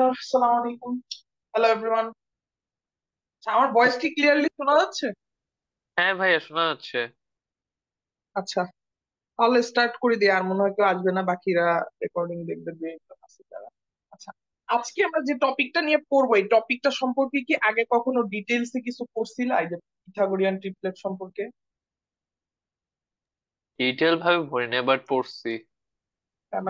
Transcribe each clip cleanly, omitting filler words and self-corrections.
আসসালামু আলাইকুম। Hello everyone. আমার ভয়েস কি ক্লিয়ারলি শোনা যাচ্ছে? হ্যাঁ ভাইয়া, শোনা যাচ্ছে। আচ্ছা, তাহলে স্টার্ট করে দিই। আর মনে হয় কেউ আসবে না, বাকিরা রেকর্ডিং দেখবে, দুই একজন আছে যারা। আচ্ছা, আজকে আমরা যে টপিকটা নিয়ে পড়বো, এই টপিকটা সম্পর্কে কি আগে কখনো ডিটেলসে কিছু পড়ছিলা, এই যে পিথাগোরিয়ান ট্রিপলেট সম্পর্কে? ডিটেল ভাবে পড়িনি, বাট পড়ছি। হ্যাঁ,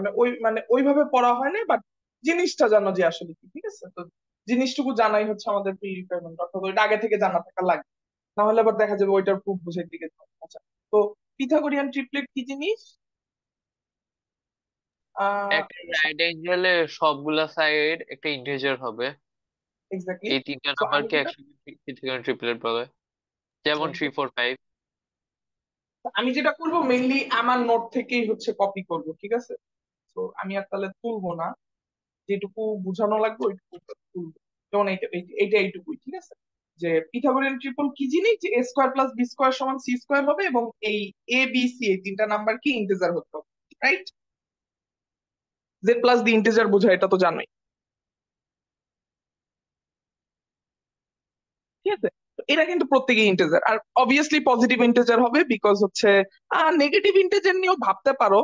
মানে ওইভাবে পড়া হয় না, বাট জিনিসটা জানো যে আসলে কি, ঠিক আছে? তো জিনিসটুকু জানাই হচ্ছে আমাদের প্রি রিকোয়ারমেন্ট, অর্থাৎ ওইটা আগে থেকে জানা থাকা লাগে, না হলে আবার দেখা যাবে ওইটার প্রুফ বুঝে দিকে যাবে। আচ্ছা, তো পিথাগোরিয়ান ট্রিপলেট কি জিনিস? আহ একটা রাইট অ্যাঙ্গেলে সবগুলা সাইড একটা ইন্টিজার হবে। এক্স্যাক্টলি। এই তিনটা তো আমি নাম্বারকে যেটা একসাথে ট্রিপলেট বলে, যেমন 3 4 5। আমি যেটা করবো মেইনলি আমার নোট থেকেই হচ্ছে কপি করব, ঠিক আছে? তো আমি আর তাহলে তুলবো না, যেটুকু বোঝানো লাগবে ওইটুকু তুলবো। যেমন এইটা এইটুকুই, ঠিক আছে? যে পিথাগোরিয়ান ট্রিপল কি জিনিস, যে এ স্কোয়ার প্লাস বি স্কোয়ার সমান সি স্কোয়ার হবে, এবং এই এ বি সি এই তিনটা নাম্বার কি ইন্টিজার হতে হবে, right? Z plus the integer বোঝায়, এটা তো জানোই, ঠিক আছে? তো এরা কিন্তু প্রত্যেকেই ইন্টিজার, আর অবভিয়াসলি পজিটিভ ইন্টিজার হবে, বিকজ হচ্ছে নেগেটিভ ইন্টিজার নিয়েও ভাবতে পারো।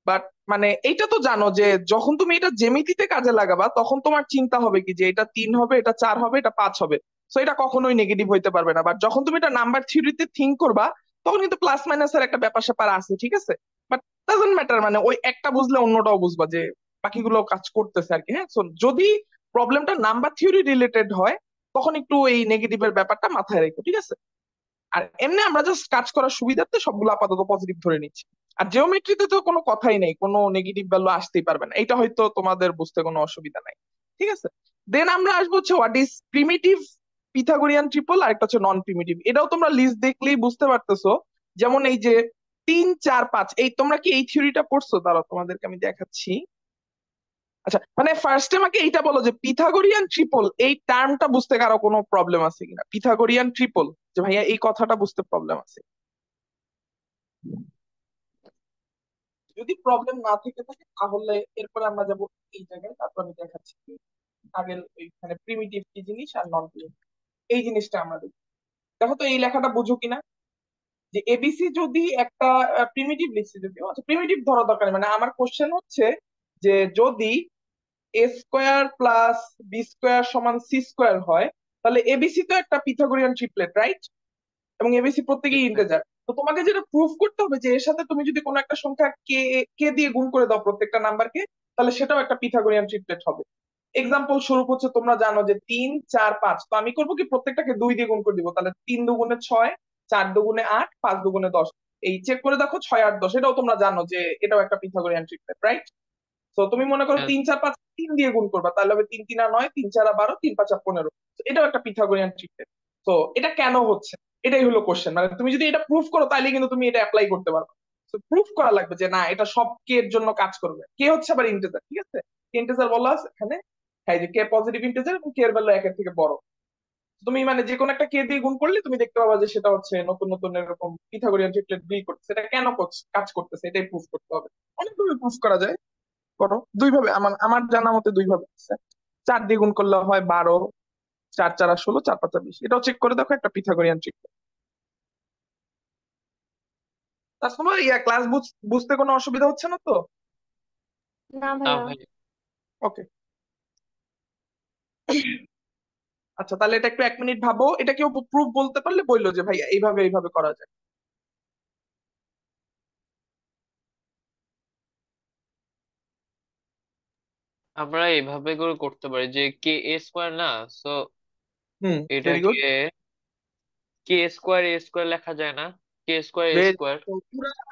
বাট মানে এইটা তো জানো যে যখন তুমি এটা জ্যামিতিতে কাজে লাগাবা, তখন তোমার চিন্তা হবে কি যে এটা 3 হবে, এটা 4 হবে, এটা 5 হবে। তো এটা কখনোই নেগেটিভ হইতে পারবে না। বাট যখন তুমি এটা নাম্বার থিওরিতে থিঙ্ক করবা, তখন কিন্তু প্লাস মাইনাসের একটা ব্যাপার স্যাপার আছে, ঠিক আছে? বাট ডাজন্ট ম্যাটার, মানে ওই একটা বুঝলে অন্যটাও বুঝবা যে বাকিগুলো কাজ করতেছে আর কি। হ্যাঁ, So, যদি প্রবলেমটা নাম্বার থিওরি রিলেটেড হয়, তখন একটু এই নেগেটিভের ব্যাপারটা মাথায় রেখো, ঠিক আছে? আর এমনি আমরা জাস্ট কাজ করার সুবিধার্থে সবগুলো আপাতত পজিটিভ ধরে নিচ্ছি। আর জিওমেট্রিতে তো কোনো কথাই নেই, কোনো নেগেটিভ ভ্যালু আসতেই পারবে না, এটা হয়তো তোমাদের বুঝতে কোনো অসুবিধা নাই, ঠিক আছে? দেন আমরা আসবো হচ্ছে what is primitive Pythagorean triple, আর একটা হচ্ছে নন প্রিমিটিভ। এটাও তোমরা লিস্ট দেখলেই বুঝতে পারতেছো। যেমন এই যে 3 4 5, এই তোমরা কি এই থিওরিটা পড়ছো? দাঁড়াও, তোমাদেরকে আমি দেখাচ্ছি। আচ্ছা, মানে ফার্স্টে আমাকে এইটা বলো যে পিথাগোরিয়ান ট্রিপল এই টার্মটা বুঝতে কারো কোনো প্রবলেম আছে কিনা? পিথাগোরিয়ান ট্রিপল, যে ভাইয়া এই কথাটা বুঝতে প্রবলেম আছে? যদি প্রবলেম না থেকে থাকে, তাহলে এরপরে আমরা যাব এই জায়গায়, তারপর আমি দেখাচ্ছি কি আগের ওইখানে প্রিমিটিভ কি জিনিস আর নন প্রিমিটিভ এই জিনিসটা আমরা দেখি। দেখো তো এই লেখাটা বুঝো কিনা, যে এবিসি যদি একটা প্রিমিটিভ লিখছি, যদিও আচ্ছা প্রিমিটিভ ধরা দরকার নেই। মানে আমার কোশ্চেন হচ্ছে যে যদি এ স্কোয়ার প্লাস বি স্কোয়ার সমান সি স্কোয়ার হয়, তাহলে এবিসি তো একটা পিথাগোরিয়ান ট্রিপলেট, রাইট? এবং এবিসি প্রত্যেকেই ইন্টিজার। তো তোমাকে যেটা প্রুফ করতে হবে যে এর সাথে তুমি যদি কোনো একটা সংখ্যা কে কে দিয়ে গুণ করে দাও প্রত্যেকটা নাম্বারকে, তাহলে সেটাও একটা পিথাগোরিয়ান ট্রিপলেট হবে। এক্সাম্পল স্বরূপ হচ্ছে তোমরা জানো যে 3 4 5, তো আমি করবো কি প্রত্যেকটাকে 2 দিয়ে গুণ করে দিব, তাহলে 3 2 গুণে 6, 4 2 গুণে 8, 5 2 গুণে 10। এই চেক করে দেখো, 6 8 10, এটাও তোমরা জানো যে এটাও একটা পিথাগোরিয়ান ট্রিপলেট, রাইট? তো তুমি মনে করো 3 4 5 3 দিয়ে গুণ করবা, তাহলে হবে 3 3 9, 3 4 12, 3 5 15। এটাও একটা পিথাগোরিয়ান ট্রিপলেট। তো এটা কেন হচ্ছে, এটাই হলো কোশ্চেন। মানে তুমি যদি এটা প্রুফ করো, তাহলে কিন্তু তুমি এটা অ্যাপ্লাই করতে পারবে। তো প্রুফ করা লাগবে যে না, এটা সব কে এর জন্য কাজ করবে। কে হচ্ছে আবার ইন্টিজার, ঠিক আছে? ইন্টিজার বলা আছে এখানে, হ্যাঁ, যে কে পজিটিভ ইন্টিজার এবং কে এর ভ্যালু 1 এর থেকে বড়। তুমি মানে যে কোনো একটা কে দিয়ে গুণ করলে তুমি দেখতে পাবা যে সেটা হচ্ছে নতুন নতুন এরকম পিথাগোরিয়ান ট্রিপলেট বিল করছে। সেটা কেন কাজ করতেছে, এটাই প্রুফ করতে হবে। অনেকভাবে প্রুফ করা যায়, করো দুই ভাবে। আমার আমার জানা মতে দুই ভাবে আছে। 4 দিয়ে গুণ করলে হয় 12, 4 4 16, 4 5 20, এটাও চেক করে দেখো, একটা পিথাগোরিয়ান ট্রিক। তাছাড়া ক্লাস বুঝতে কোনো অসুবিধা হচ্ছে না তো? না না ভাইয়া। ভাই। ওকে, আচ্ছা তাহলে এটা একটু 1 মিনিট ভাবো। এটা কেউ প্রুফ বলতে পারলে বললো যে ভাই এইভাবে এইভাবে করা যায়। আমরা এভাবে করে করতে পারি যে কে এ স্কোয়ার না, সো হুম, ভেরি গুড। এটাকে কে স্কোয়ার এ স্কোয়ার লেখা যায় না? কে স্কোয়ার এ স্কোয়ার।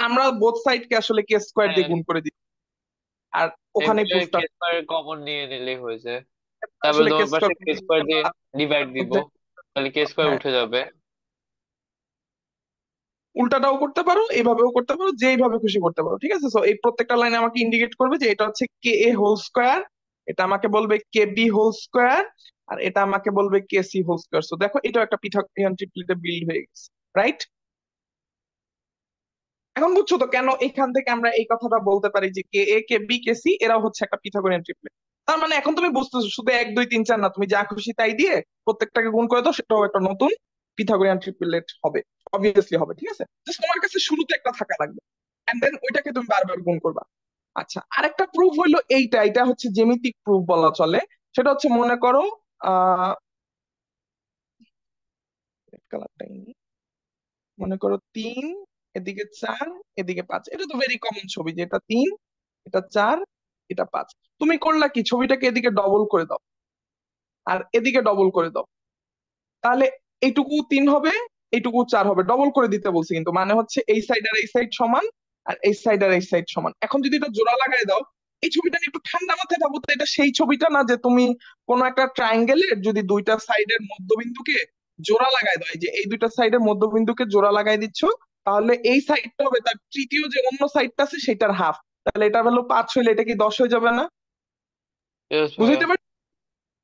আমরা বোথ সাইড কে আসলে কে স্কোয়ার দিয়ে হ্যাঁ, গুণ করে দিই, আর ওখানেই এগুলো প্রুফটা। কে স্কোয়ার কমন নিয়ে নিলেই হয়েছে। তারপর আসলে কে তোমার পাশে স্কোয়ার কে স্কোয়ার দিয়ে ডিভাইড দিব, তাহলে কে স্কোয়ার হ্যাঁ, উঠে যাবে। উল্টাটাও করতে পারো, এইভাবেও করতে পারো, যেইভাবে খুশি করতে পারো, ঠিক আছে? তো এই প্রত্যেকটা লাইনে আমাকে ইন্ডিকেট করবে যে এটা হচ্ছে কে এ হোল স্কোয়ার, এটা আমাকে বলবে কে বি হোল স্কোয়ার, আর এটা আমাকে বলবে কে সি হোল স্কোয়ার। তো দেখো এটাও একটা পিথাগোরিয়ান ট্রিপলেটে বিল্ড হয়ে গেছে, রাইট? এখন বুঝছো তো কেন এখান থেকে আমরা এই কথাটা বলতে পারি যে কে এ কে বি কে সি এরাও হচ্ছে একটা পিথাগোরিয়ান ট্রিপলেট। তার মানে এখন তুমি বুঝতেছো শুধু 1 2 3 4 না, তুমি যা খুশি তাই দিয়ে প্রত্যেকটাকে গুণ করে দাও, সেটাও একটা নতুন পিথাগোরিয়ান ট্রিপলেট হবে, অবভিয়াসলি হবে। ঠিক আছে, জাস্ট তোমার কাছে শুরুতে একটা থাকা লাগবে, এন্ড দেন ওইটাকে তুমি বারবার গুণ করবা। আচ্ছা, আরেকটা প্রুফ হইলো এইটা, এটা হচ্ছে জ্যামিতিক প্রুফ বলা চলে। সেটা হচ্ছে মনে করো আহ কালারটাই নেই। মনে করো 3, এদিকে 4, এদিকে 5, এটা তো ভেরি কমন ছবি যে এটা 3, এটা 4, এটা 5। তুমি করলা কি, ছবিটাকে এদিকে ডবল করে দাও আর এদিকে ডবল করে দাও, তাহলে এইটুকু 3 হবে, এইটুকু 4 হবে। ডবল করে দিতে বলছি কিন্তু, মানে হচ্ছে এই সাইড আর এই সাইড সমান, আর এই সাইড আর এই সাইড সমান। এখন যদি এটা জোড়া লাগাই দাও, এই ছবিটা নিয়ে একটু ঠান্ডা মাথায় ভাবো তো, এটা সেই ছবিটা না যে তুমি কোনো একটা ট্রায়াঙ্গেলের যদি দুইটা সাইডের মধ্যবিন্দুকে জোড়া লাগাই দাও, এই যে এই দুইটা সাইডের মধ্যবিন্দুকে জোড়া লাগাই দিচ্ছ, তাহলে এই সাইডটা হবে তার তৃতীয় যে অন্য সাইডটা আছে সেটার হাফ। তাহলে এটা হলো 5 হইলে এটা কি 10 হয়ে যাবে না? ইয়েস ভাইয়া। বুঝতে পারছো?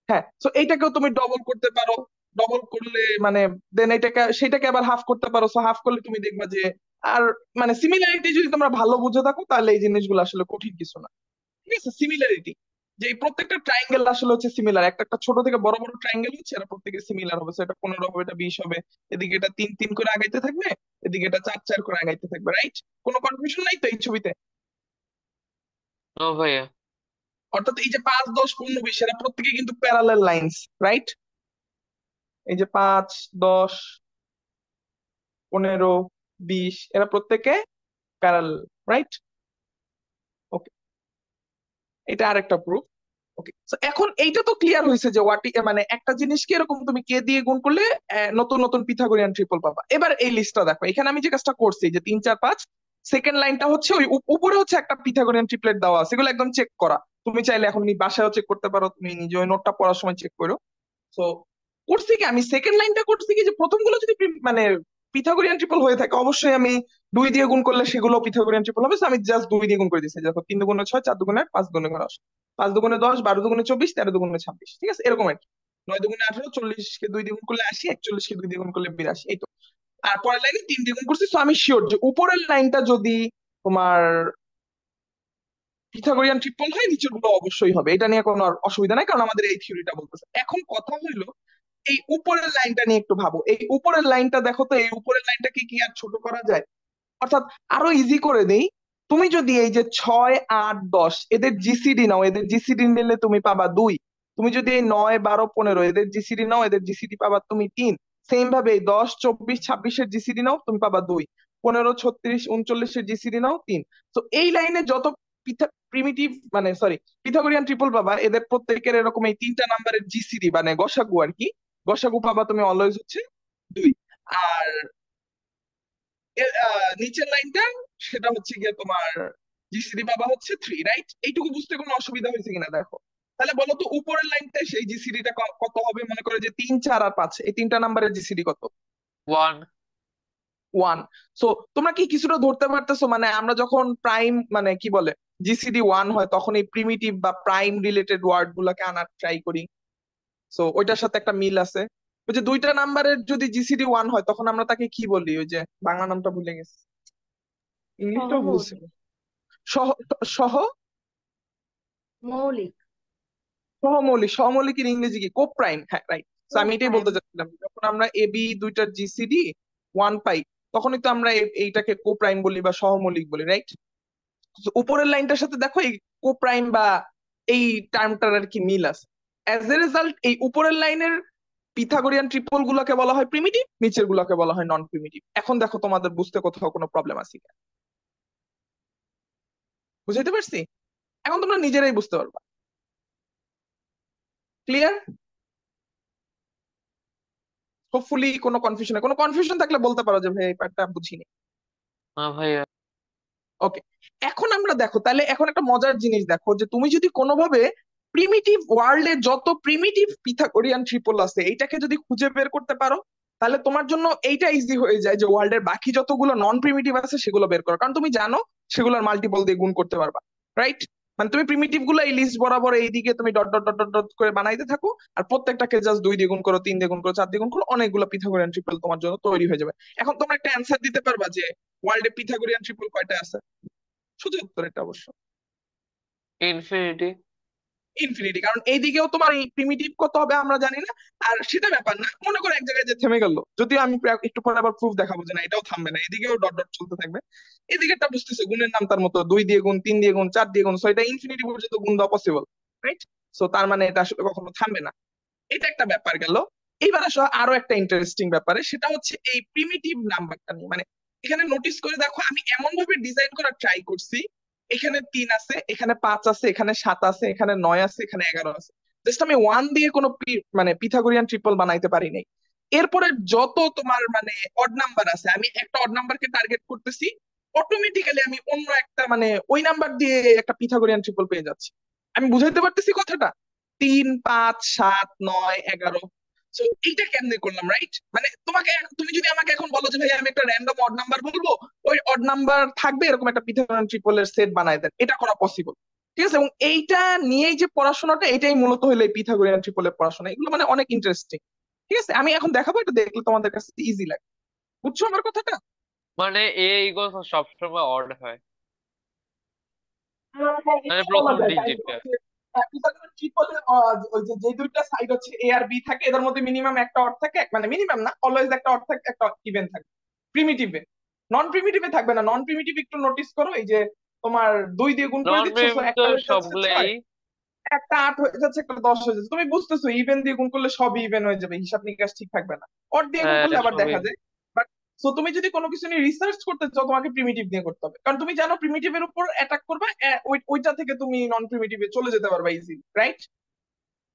হ্যাঁ, তো এইটাকেও তুমি ডবল করতে পারো। ডবল করলে মানে দেন এটাকে সেটাকে আবার হাফ করতে পারো, সো হাফ করলে তুমি দেখবা যে আর মানে সিমিলারিটি যদি তোমরা ভালো বুঝে থাকো তাহলে এই জিনিসগুলো আসলে কঠিন কিছু না। ঠিক আছে, সিমিলারিটি, যে এই প্রত্যেকটা ট্রায়াঙ্গেল আসলে হচ্ছে সিমিলার, একটা একটা ছোট থেকে বড় বড় ট্রায়াঙ্গেল হচ্ছে এরা প্রত্যেকে সিমিলার হবে। So এটা 15 হবে, এটা 20 হবে, এদিকে এটা 3 3 করে আগাইতে থাকবে, এদিকে এটা 4 4 করে আগাইতে থাকবে, রাইট? কোনো কনফিউশন নাই তো এই ছবিতে? নো ভাইয়া। অর্থাৎ এই যে 5 10 15 20 এরা প্রত্যেকে কিন্তু প্যারালাল লাইন্স, রাইট? এই যে 5 10 15 20 এরা প্রত্যেকে প্যারালাল, রাইট? ওকে, এটা আরেকটা প্রুফ। ওকে, এখন এইটা তো ক্লিয়ার হয়েছে যে মানে একটা জিনিসকে এরকম তুমি কে দিয়ে গুণ করলে নতুন নতুন পিথাগোরিয়ান ট্রিপল পাবা। এবার এই লিস্টটা দেখো, এখানে আমি যে কাজটা করছি যে 3 4 5, সেকেন্ড লাইনটা হচ্ছে ওই উপরে হচ্ছে একটা পিথাগোরিয়ান ট্রিপলেট দেওয়া আছে, এগুলো একদম চেক করা। তুমি চাইলে এখন বাসায়ও চেক করতে পারো, তুমি নিজে ওই নোটটা পড়ার সময় চেক করো। তো করছি কি, আমি সেকেন্ড লাইনটা করছি কি যে প্রথমগুলো যদি মানে পিথাগোরিয়ান ট্রিপল হয়ে থাকে, অবশ্যই আমি 2 দিয়ে গুণ করলে সেগুলো পিথাগোরিয়ান ট্রিপল হবে। So আমি জাস্ট 2 দিয়ে গুণ করে দিচ্ছি, দেখো 3 দুগুণে 6, 4 দুগুণে 8, 5 দুগুণে 10, 5 দুগুণে 10, 12 দুগুণে 24, 13 দুগুণে 26। ঠিক আছে, এরকম আর কি। 9 দুগুণে 18, 40 কে 2 দিয়ে গুণ করলে 80, 41 কে 2 দিয়ে গুণ করলে 82, এই তো। আর পরের লাইনে 3 দিয়ে গুণ করছি। তো আমি শিওর যে উপরের লাইনটা যদি তোমার পিথাগোরিয়ান ট্রিপল হয়, নিচের গুলো অবশ্যই হবে, এটা নিয়ে কোনো আর অসুবিধা নাই, কারণ আমাদের এই থিওরিটা বলতেছে। এখন কথা হইলো এই উপরের লাইনটা নিয়ে একটু ভাবো। এই উপরের লাইনটা দেখো তো, এই উপরের লাইনটাকে কি আর ছোট করা যায়? অর্থাৎ আরো ইজি করে দেই, তুমি যদি এই যে 6 8 10 এদের জিসিডি নাও, এদের জিসিডি নিলে তুমি পাবা 2। তুমি যদি এই 9 12 15 এদের জিসিডি নাও, এদের জিসিডি পাবা তুমি 3। সেম ভাবে এই 10 24 26 এর জিসিডি নাও, তুমি পাবা 2। 15 36 39 এর জিসিডি নাও, 3। তো এই লাইনে যত প্রিমিটিভ মানে সরি পিথাগোরিয়ান ট্রিপল পাবা, এদের প্রত্যেকের এরকম এই 3টা নাম্বারের জিসিডি মানে গসাগু আর কি, গসাগু পাবা তুমি অলওয়েজ হচ্ছে 2। আর নিচের লাইনটা সেটা হচ্ছে গিয়ে তোমার জিসিডি বাবা হচ্ছে 3, রাইট? এইটুকু বুঝতে কোনো অসুবিধা হয়েছে কিনা দেখো। তাহলে বলো তো উপরের লাইনটা সেই জিসিডিটা কত হবে? মনে করে যে 3 4 আর 5 এই 3টা নাম্বারের জিসিডি কত? 1। 1। সো তোমরা কি কিছুটা ধরতে পারতেছো, মানে আমরা যখন প্রাইম মানে কি বলে জিসিডি 1 হয় তখন এই প্রিমিটিভ বা প্রাইম রিলেটেড ওয়ার্ড গুলাকে আনার ট্রাই করি। সো ওইটার সাথে একটা মিল আছে। ওই যে দুইটা নাম্বারের যদি জিসিডি 1 হয় তখন আমরা তাকে কি বলি? ওই যে বাংলা নামটা ভুলে গেছি, ইংলিশটাও ভুলছি। সহমৌলিক। সহ সহ মৌলিক। সহমৌলিক, সহমৌলিকের ইংরেজি কি? কোপ্রাইম, হ্যাঁ রাইট। তো আমি এটাই কোপ্রাইম। বলতে চাচ্ছিলাম, যখন আমরা এবি দুইটার জিসিডি 1 পাই, তখনই তো আমরা এইটাকে কোপ্রাইম বলি বা সহমৌলিক বলি, রাইট? উপরের লাইনটার সাথে দেখো এই কোপ্রাইম বা এই টার্মটার আর কি মিল আছে। অ্যাজ এ রেজাল্ট এই উপরের লাইনের পিথাগোরিয়ান ট্রিপল গুলোকে বলা হয় প্রিমিটিভ, নিচের গুলোকে বলা হয় নন প্রিমিটিভ। এখন দেখো তোমাদের বুঝতে কোথাও কোনো প্রবলেম আছে কিনা? বুঝাইতে পারছি? এখন তোমরা নিজেরাই বুঝতে পারবা। ক্লিয়ার? হোপফুলি কোনো কনফিউশন, কোনো কনফিউশন থাকলে বলতে পারো যে ভাই এই পার্টটা বুঝিনি। না ভাইয়া। ওকে, এখন আমরা দেখো তাহলে এখন একটা মজার জিনিস দেখো, যে তুমি যদি কোনোভাবে প্রিমিটিভ ওয়ার্ল্ডের যত প্রিমিটিভ পিথাগোরিয়ান ট্রিপল আছে এইটাকে যদি খুঁজে বের করতে পারো, তাহলে তোমার জন্য এইটা ইজি হয়ে যায় যে ওয়ার্ল্ডের বাকি যতগুলো নন প্রিমিটিভ আছে সেগুলো বের করো, কারণ তুমি জানো সেগুলোর মাল্টিপল দিয়ে গুণ করতে পারবা, রাইট? মানে তুমি প্রিমিটিভ গুলো এই লিস্ট বরাবর এইদিকে তুমি dot dot dot dot dot করে বানাইতে থাকো, আর প্রত্যেকটাকে জাস্ট 2 দিয়ে গুণ করো, 3 দিয়ে গুণ করো, 4 দিয়ে গুণ করো, অনেকগুলো পিথাগোরিয়ান ট্রিপল তোমার জন্য তৈরি হয়ে যাবে। এখন তোমরা একটা অ্যান্সার দিতে পারবা যে ওয়ার্ল্ডে পিথাগোরিয়ান ট্রিপল কয়টা আছে? শুধু উত্তর এটা অবশ্য। ইনফিনিটি। ইনফিনিটি, কারণ এইদিকেও তোমার এই প্রিমিটিভ কত হবে আমরা জানি না। আর সেটা ব্যাপার না, মনে করো এক জায়গায় যে থেমে গেল, যদিও আমি একটু পরে আবার প্রুফ দেখাবো যে না এটাও থামবে না, এদিকেও ডট ডট চলতে থাকবে। এদিকেরটা বুঝতেছে গুণের নাম তার মতো, 2 দিয়ে গুণ, 3 দিয়ে গুণ, 4 দিয়ে গুণ, সো এটা ইনফিনিটি পর্যন্ত গুণ দেওয়া পসিবল, রাইট? সো তার মানে এটা আসলে কখনো থামবে না। এটা একটা ব্যাপার গেল। এইবার আসলে আরো একটা ইন্টারেস্টিং ব্যাপারে, সেটা হচ্ছে এই প্রিমিটিভ নাম্বারটা নিয়ে। মানে এখানে নোটিস করে দেখো, আমি এমন ভাবে ডিজাইন করার ট্রাই করছি, এখানে 3 আছে, এখানে 5 আছে, এখানে 7 আছে, এখানে 9 আছে, এখানে 11 আছে। জাস্ট আমি 1 দিয়ে কোনো মানে পিথাগোরিয়ান ট্রিপল বানাইতে পারি নাই। এরপরে যত তোমার মানে অড নাম্বার আছে, আমি একটা অড নাম্বারকে টার্গেট করতেছি, অটোমেটিক্যালি আমি অন্য একটা মানে ওই নাম্বার দিয়ে একটা পিথাগোরিয়ান ট্রিপল পেয়ে যাচ্ছি। আমি বুঝাইতে পারতেছি কথাটা? 3, 5, 7, 9, 11। তো এইটা কেমনে করলাম, রাইট? মানে তুমি যদি আমাকে এখন বলো যে ভাই আমি একটা র্যান্ডম অড নাম্বার বলবো, ওই অড নাম্বার থাকবে এরকম একটা পিথাগোরান ট্রিপলের সেট বানায় দেন, এটা করা পসিবল। ঠিক আছে, এবং এইটা নিয়েই যে পড়াশোনাটা, এটাই মূলত হলো এই পিথাগোরিয়ান ট্রিপলের পড়াশোনা। এগুলো মানে অনেক ইন্টারেস্টিং। ঠিক আছে, আমি এখন দেখাবো, এটা দেখলে তোমাদের কাছে ইজি লাগে। বুঝছো আমার কথাটা? মানে এইগুলো সবসময় অড হয়, হ্যাঁ, মানে এটাই বলা প্রথম যায় কাইন্ড ডিজিটটা। অফ যে পিথাগোরাস ট্রিপলের ওই যে যে দুইটা সাইড হচ্ছে এ আর বি থাকে, এদের মধ্যে মিনিমাম একটা অড থাকে, মানে মিনিমাম না, অলওয়েজ একটা অড থাকে, একটা ইভেন থাকে প্রিমিটিভে। নন প্রিমিটিভে থাকবে না। নন প্রিমিটিভ একটু নোটিস করো, এই যে তোমার 2 দিয়ে গুণ করে নন দিচ্ছ, so প্রিমিটিভ তো একটা হয়ে যাচ্ছে সবগুলাই। 6, একটা 8 হয়ে যাচ্ছে, একটা 10 হয়ে যাচ্ছে। তুমি বুঝতেছো ইভেন দিয়ে গুণ করলে সবই ইভেন হয়ে যাবে, হিসাব নিকাশ ঠিক থাকবে না। অড দিয়ে গুণ হ্যাঁ, করলে আবার সবই। দেখা যায়। বাট সো তুমি যদি কোনো কিছু নিয়ে রিসার্চ করতে চাও, তোমাকে প্রিমিটিভ দিয়ে করতে হবে, কারণ তুমি জানো প্রিমিটিভের উপর অ্যাটাক করবে, ওইটা থেকে তুমি নন প্রিমিটিভে চলে যেতে পারবে ইজিলি, রাইট?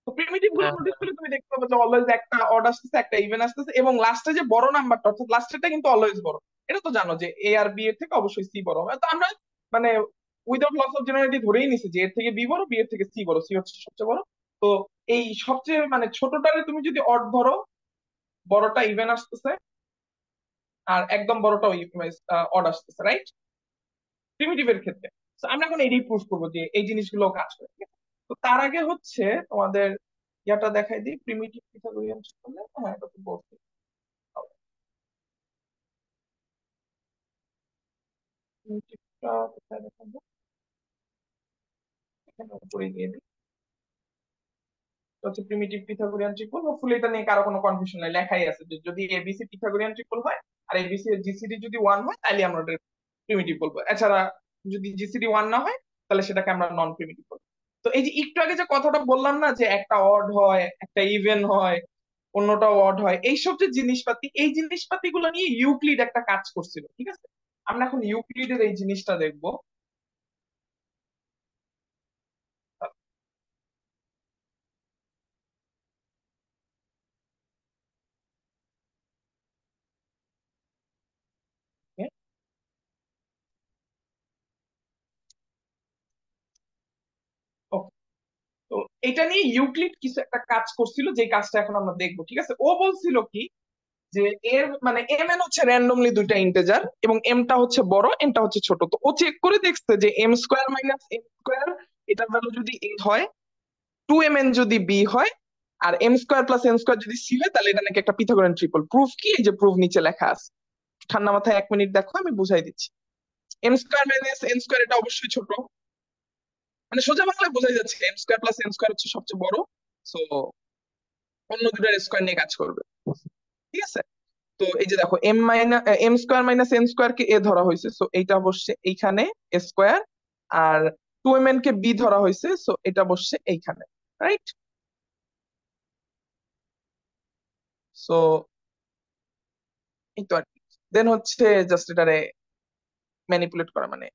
তো প্রিমিটিভ গুলো হ্যাঁ, নোটিস করলে তুমি দেখতে পাবে যে অলওয়েজ একটা অড আসতেছে, একটা ইভেন আসতেছে, এবং লাস্টে যে বড় নাম্বারটা, অর্থাৎ লাস্টেরটা কিন্তু অলওয়েজ বড়। এটা তো জানো যে এ আর বি এর থেকে অবশ্যই সি বড় হবে। তো আমরা মানে উইদাউট লস অফ জেনারেলিটি ধরেই নিছি যে এর থেকে বি বড়, বি এর থেকে সি বড়, সি হচ্ছে সবচেয়ে বড়। তো এই সবচেয়ে মানে ছোটটারে তুমি যদি অড ধরো, বড়টা ইভেন আসতেছে, আর একদম বড়টা অড আসতেছে, রাইট? প্রিমিটিভের ক্ষেত্রে। তো আমরা এখন এটাই প্রুফ করবো যে এই জিনিসগুলো কাজ করে, ঠিক আছে? তো তার আগে হচ্ছে তোমাদের ইয়াটা দেখাই দিই, প্রিমিটিভ পিথাগোরিয়ান করলে, হ্যাঁ এটা তো বলছি। প্রিমিটিভটা কোথায় দেখাবো? এখানে উপরে দিয়ে দিই। এটা হচ্ছে প্রিমিটিভ পিথাগোরিয়ান ট্রিপল। হোপফুলি এটা নিয়ে কারো কোনো কনফিউশন নাই, লেখাই আছে যে যদি এবিসি পিথাগোরিয়ান ট্রিপল হয় আর এবিসি এর জিসিডি যদি 1 হয়, তাহলে আমরা ওটা প্রিমিটিভ বলবো। এছাড়া যদি জিসিডি 1 না হয়, তাহলে সেটাকে আমরা নন প্রিমিটিভ বলবো। তো এই যে একটু আগে যে কথাটা বললাম না, যে একটা অড হয়, একটা ইভেন হয়, অন্যটা অড হয়, এইসব যে জিনিসপাতি, এই জিনিসপাতি গুলো নিয়ে ইউক্লিড একটা কাজ করছিল, ঠিক আছে? আমরা এখন ইউক্লিডের এই জিনিসটা দেখবো। ওকে, তো এটা নিয়ে ইউক্লিড কিছু একটা কাজ করছিল, যে কাজটা এখন আমরা দেখবো, ঠিক আছে? ও বলছিল কি, যে এর মানে এম এন হচ্ছে র্যান্ডমলি দুইটা ইন্টেজার, এবং এমটা হচ্ছে বড়, এমটা হচ্ছে ছোট। তো ও চেক করে দেখছে যে M square minus M square, এটার ভ্যালু যদি এ হয়, 2mn যদি বি হয়, আর M square plus N square যদি সি হয়, তাহলে এটা নাকি একটা পিথাগোরিয়ান ট্রিপল। প্রুফ কি? এই যে প্রুফ নিচে লেখা আছে। ঠান্ডা মাথায় 1 মিনিট দেখো, আমি বুঝাই দিচ্ছি। M square minus N square, এটা অবশ্যই ছোট। মানে সোজা বাংলায় বোঝাই যাচ্ছে M square plus N square হচ্ছে সবচেয়ে বড়। সো অন্য দুটার স্কোয়ার নিয়ে কাজ করবে, ঠিক আছে? তো এই যে দেখো, M square minus N square কে এ ধরা হয়েছে, সো এইটা বসছে এইখানে স্কোয়ার। আর 2mn কে বি ধরা হয়েছে, সো এটা বসছে এইখানে, রাইট? সো এই তো আর কি। দেন হচ্ছে জাস্ট এটারে ম্যানিপুলেট করা, মানে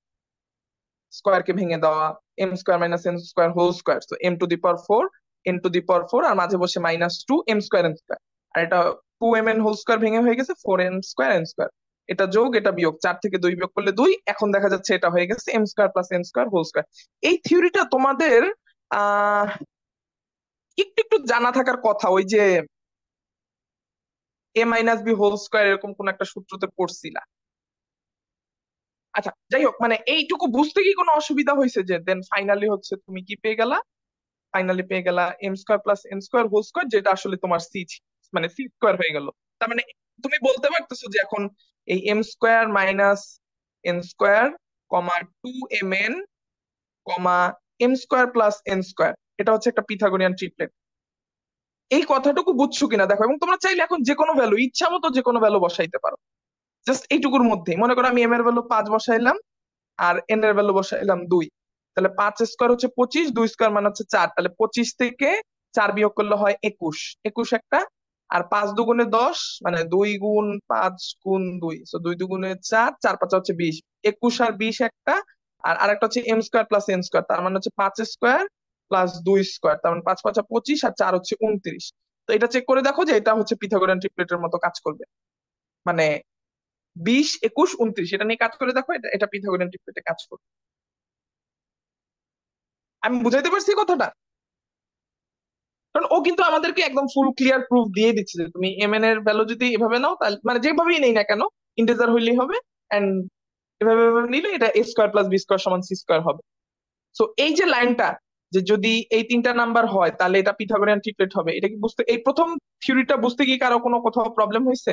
স্কোয়ার কে ভেঙে দেওয়া। M square minus N square whole square, তো m⁴ n⁴, আর মাঝে বসে -2 এম স্কোয়ার এন স্কোয়ার। আর এটা 2mn হোল স্কোয়ার ভেঙে হয়ে গেছে 4n স্কোয়ার এন স্কোয়ার। এটা যোগ, এটা বিয়োগ, 4 থেকে 2 বিয়োগ করলে 2। এখন দেখা যাচ্ছে এটা হয়ে গেছে M square plus N square whole square. এই থিওরিটা তোমাদের আহ একটু একটু জানা থাকার কথা, ওই যে a - b হোল স্কোয়ার, এরকম কোন একটা সূত্রতে পড়ছিলা। আচ্ছা যাই হোক, মানে এইটুকু বুঝতে কি কোনো অসুবিধা হয়েছে? যে দেন ফাইনালি হচ্ছে তুমি কি পেয়ে গেলা? ফাইনালি পেয়ে গেলা M square plus N square whole square, যেটা আসলে তোমার সি, মানে সি স্কোয়ার হয়ে গেল। তার মানে তুমি বলতে পারতেছো যে এখন এই M square minus N square comma 2mn comma M square plus N square, এটা হচ্ছে একটা পিথাগোরিয়ান ট্রিপলেট। এই কথাটুকু বুঝছো কিনা দেখো, এবং তোমরা চাইলে এখন যে কোনো ভ্যালু, ইচ্ছা মতো যে কোনো ভ্যালু বসাইতে পারো জাস্ট এইটুকুর মধ্যে। মনে করো আমি এম এর ভ্যালু 5 বসাইলাম আর এন এর ভ্যালু বসাইলাম 2, তাহলে 5 স্কোয়ার হচ্ছে 25, 2 স্কোয়ার মানে হচ্ছে 4, তাহলে 25 থেকে 4 বিয়োগ করলে হয় 21, 21 একটা। আর 5 দুগুণে 10, মানে 2 গুণ 5 গুণ 2, সো 2 দুগুণে 4, 4 5 হচ্ছে 20, 21 আর 20 একটা। আর আরেকটা হচ্ছে M square plus N square, তার মানে হচ্ছে 5 স্কোয়ার প্লাস 2 স্কোয়ার, তার মানে 5 5 25 আর 4 হচ্ছে 29। তো এটা চেক করে দেখো যে এটা হচ্ছে পিথাগোরিয়ান ট্রিপলেটের মতো কাজ করবে, মানে 20 21 29, এটা নিয়ে কাজ করে দেখো, এটা এটা পিথাগোরিয়ান ট্রিপলেটে কাজ করবে। আমি বুঝাইতে পারছি কথাটা? কারণ ও কিন্তু আমাদেরকে একদম ফুল ক্লিয়ার প্রুফ দিয়ে দিচ্ছে যে তুমি এম এন এর ভ্যালু যদি এভাবে নাও, তাহলে মানে যেভাবেই নেই না কেন ইন্টিজার হইলেই হবে, এন্ড এভাবে এভাবে নিলে এটা এ স্কোয়ার প্লাস বি স্কোয়ার সমান সি স্কোয়ার হবে। সো এই যে লাইনটা, যে যদি এই তিনটা নাম্বার হয় তাহলে এটা পিথাগোরিয়ান ট্রিপলেট হবে, এটা কি বুঝতে, এই প্রথম থিওরিটা বুঝতে কি কারো কোনো কোথাও প্রবলেম হয়েছে?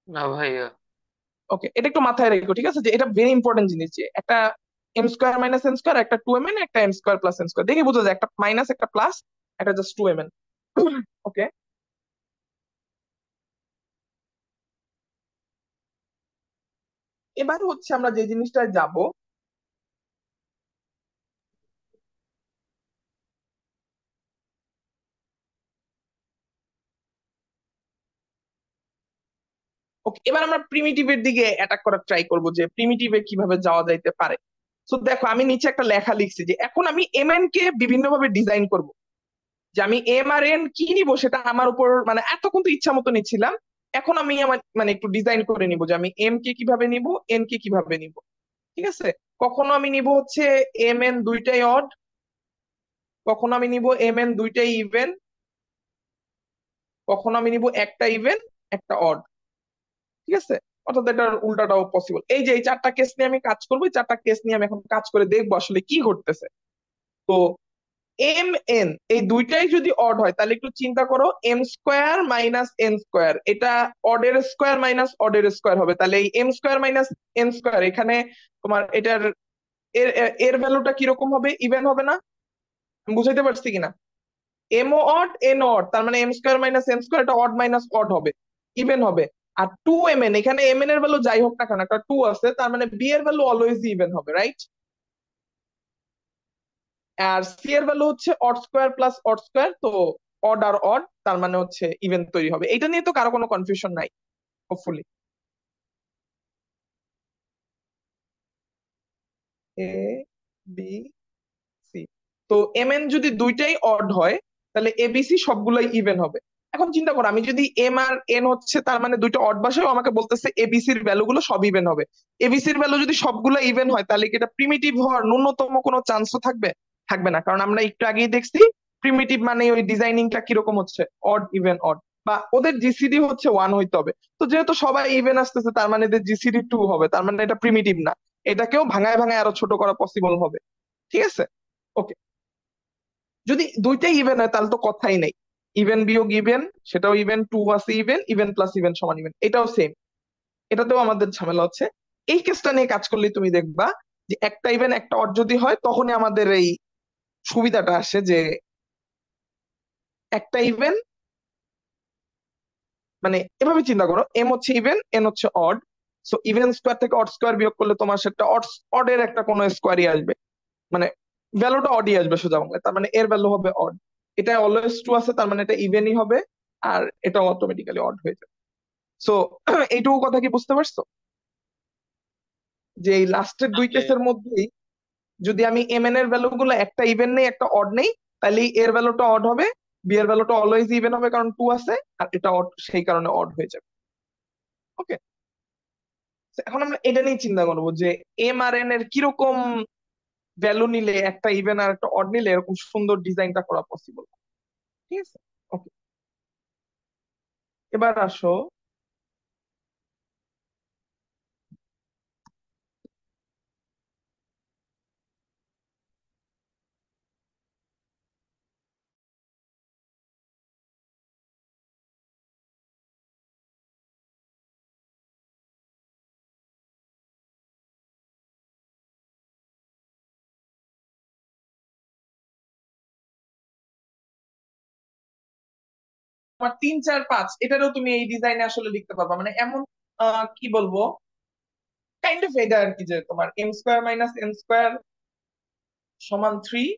না ভাইয়া। ওকে, এটা একটু মাথায় রেখো, ঠিক আছে, যে এটা ভেরি ইম্পর্টেন্ট জিনিস, যে একটা M square minus N square, একটা 2mn, একটা M square plus N square, দেখে বোঝা যায় একটা মাইনাস একটা প্লাস, একটা জাস্ট 2mn। ওকে, এবার হচ্ছে আমরা যে জিনিসটা যাব, ওকে, এবার আমরা প্রিমিটিভের দিকে অ্যাটাক করার ট্রাই করব, যে প্রিমিটিভে কিভাবে যাওয়া যাইতে পারে। তো দেখো আমি নিচে একটা লেখা লিখছি যে এখন আমি এম এন কে বিভিন্ন ভাবে ডিজাইন করব, যে আমি এম আর এন কি নিব সেটা আমার উপর, মানে এতক্ষণ তো ইচ্ছা মতো নিচ্ছিলাম, এখন আমি আমার মানে একটু ডিজাইন করে নিব যে আমি এম কে কিভাবে নিব, এন কে কিভাবে নিব। ঠিক আছে, কখনো আমি নিব হচ্ছে এম এন দুইটাই অড, কখনো আমি নিব এম এন দুইটাই ইভেন, কখনো আমি নিব একটা ইভেন একটা অড। ঠিক আছে, অর্থাৎ এটার উল্টাটাও পসিবল। এই যে এই চারটা কেস নিয়ে আমি কাজ করবো, এই চারটা কেস নিয়ে আমি এখন কাজ করে দেখবো আসলে কি ঘটতেছে। তো এম এন এই দুইটাই যদি অড হয় তাহলে একটু চিন্তা করো, M square minus N square, এটা অডের স্কোয়ার মাইনাস অডের স্কোয়ার হবে, তাহলে এই M square minus N square এখানে তোমার এটার এর এর ভ্যালুটা কিরকম হবে, ইভেন হবে না? আমি বুঝাইতে পারছি কিনা? এম ও অড এন অড, তার মানে M square minus N square, এটা অড মাইনাস অড হবে, ইভেন হবে। আর 2mn, এখানে mn এর ভ্যালু যাই হোক না কেন একটা 2 আছে, তার মানে বি এর ভ্যালু অলওয়েজ ইভেন হবে, রাইট? আর সি এর ভ্যালু হচ্ছে odd square plus odd square, তো অড আর অড তার মানে হচ্ছে ইভেন তৈরি হবে। এটা নিয়ে তো কারো কোনো কনফিউশন নাই, হোপফুলি। এ বি সি, তো এম এন যদি দুইটাই অড হয় তাহলে এবিসি সবগুলাই ইভেন হবে। এখন চিন্তা করো, আমি যদি এম আর এন হচ্ছে তার মানে দুইটা অড বাসায়, আমাকে বলতেছে এবিসির ভ্যালু গুলো সব ইভেন হবে। এবিসির ভ্যালু যদি সবগুলো ইভেন হয় তাহলে কি এটা প্রিমিটিভ হওয়ার ন্যূনতম কোনো চান্সও থাকবে? থাকবে না, কারণ আমরা একটু আগেই দেখছি প্রিমিটিভ মানে ওই ডিজাইনিংটা কিরকম হচ্ছে, অড ইভেন অড, বা ওদের জিসিডি হচ্ছে 1 হইতে হবে। তো যেহেতু সবাই ইভেন আসতেছে তার মানে এদের জিসিডি 2 হবে, তার মানে এটা প্রিমিটিভ না, এটাকেও ভাঙায় ভাঙায় আরো ছোট করা পসিবল হবে। ঠিক আছে, ওকে। যদি দুইটাই ইভেন হয় তাহলে তো কথাই নেই, ইভেন বিয়োগ ইভেন সেটাও ইভেন, টু আছে ইভেন, ইভেন প্লাস ইভেন সমান ইভেন, এটাও সেম, এটাতেও আমাদের ঝামেলা হচ্ছে। এই কেসটা নিয়ে কাজ করলে তুমি দেখবা যে একটা ইভেন একটা অড যদি হয় তখনই আমাদের এই সুবিধাটা আসে, যে একটা ইভেন, মানে এভাবে চিন্তা করো, এম হচ্ছে ইভেন এন হচ্ছে অড, সো ইভেন স্কোয়ার থেকে অড স্কোয়ার বিয়োগ করলে তোমার সেটা অড, অডের একটা কোনো স্কোয়ারই আসবে, মানে ভ্যালুটা অডই আসবে সোজা বাংলায়, তার মানে এর ভ্যালু হবে অড। এটা অলওয়েজ টু আছে তার মানে এটা ইভেনই হবে, আর এটা অটোমেটিক্যালি অড হয়ে যাবে। সো এইটুকু কথা কি বুঝতে পারছো, যে এই লাস্টের দুই ভাইয়া, কেসের মধ্যেই যদি আমি এম এন এর ভ্যালু গুলো একটা ইভেন নেই একটা অড নেই, তাহলে এর ভ্যালুটা অড হবে, বি এর ভ্যালুটা অলওয়েজ ইভেন হবে কারণ টু আছে, আর এটা অড সেই কারণে অড হয়ে যাবে। ওকে, এখন আমরা এটা নিয়ে চিন্তা করবো যে এম আর এন এর কিরকম ভ্যালু নিলে একটা ইভেন আর একটা অড নিলে এরকম সুন্দর ডিজাইনটা করা পসিবল। ঠিক আছে, ওকে, এবার আসো তোমার 3 4 5 এটারও তুমি এই ডিজাইনে আসলে লিখতে পারবা, মানে এমন কি বলবো, কাইন্ড অফ এটা আর কি, যে তোমার m² - n² সমান 3,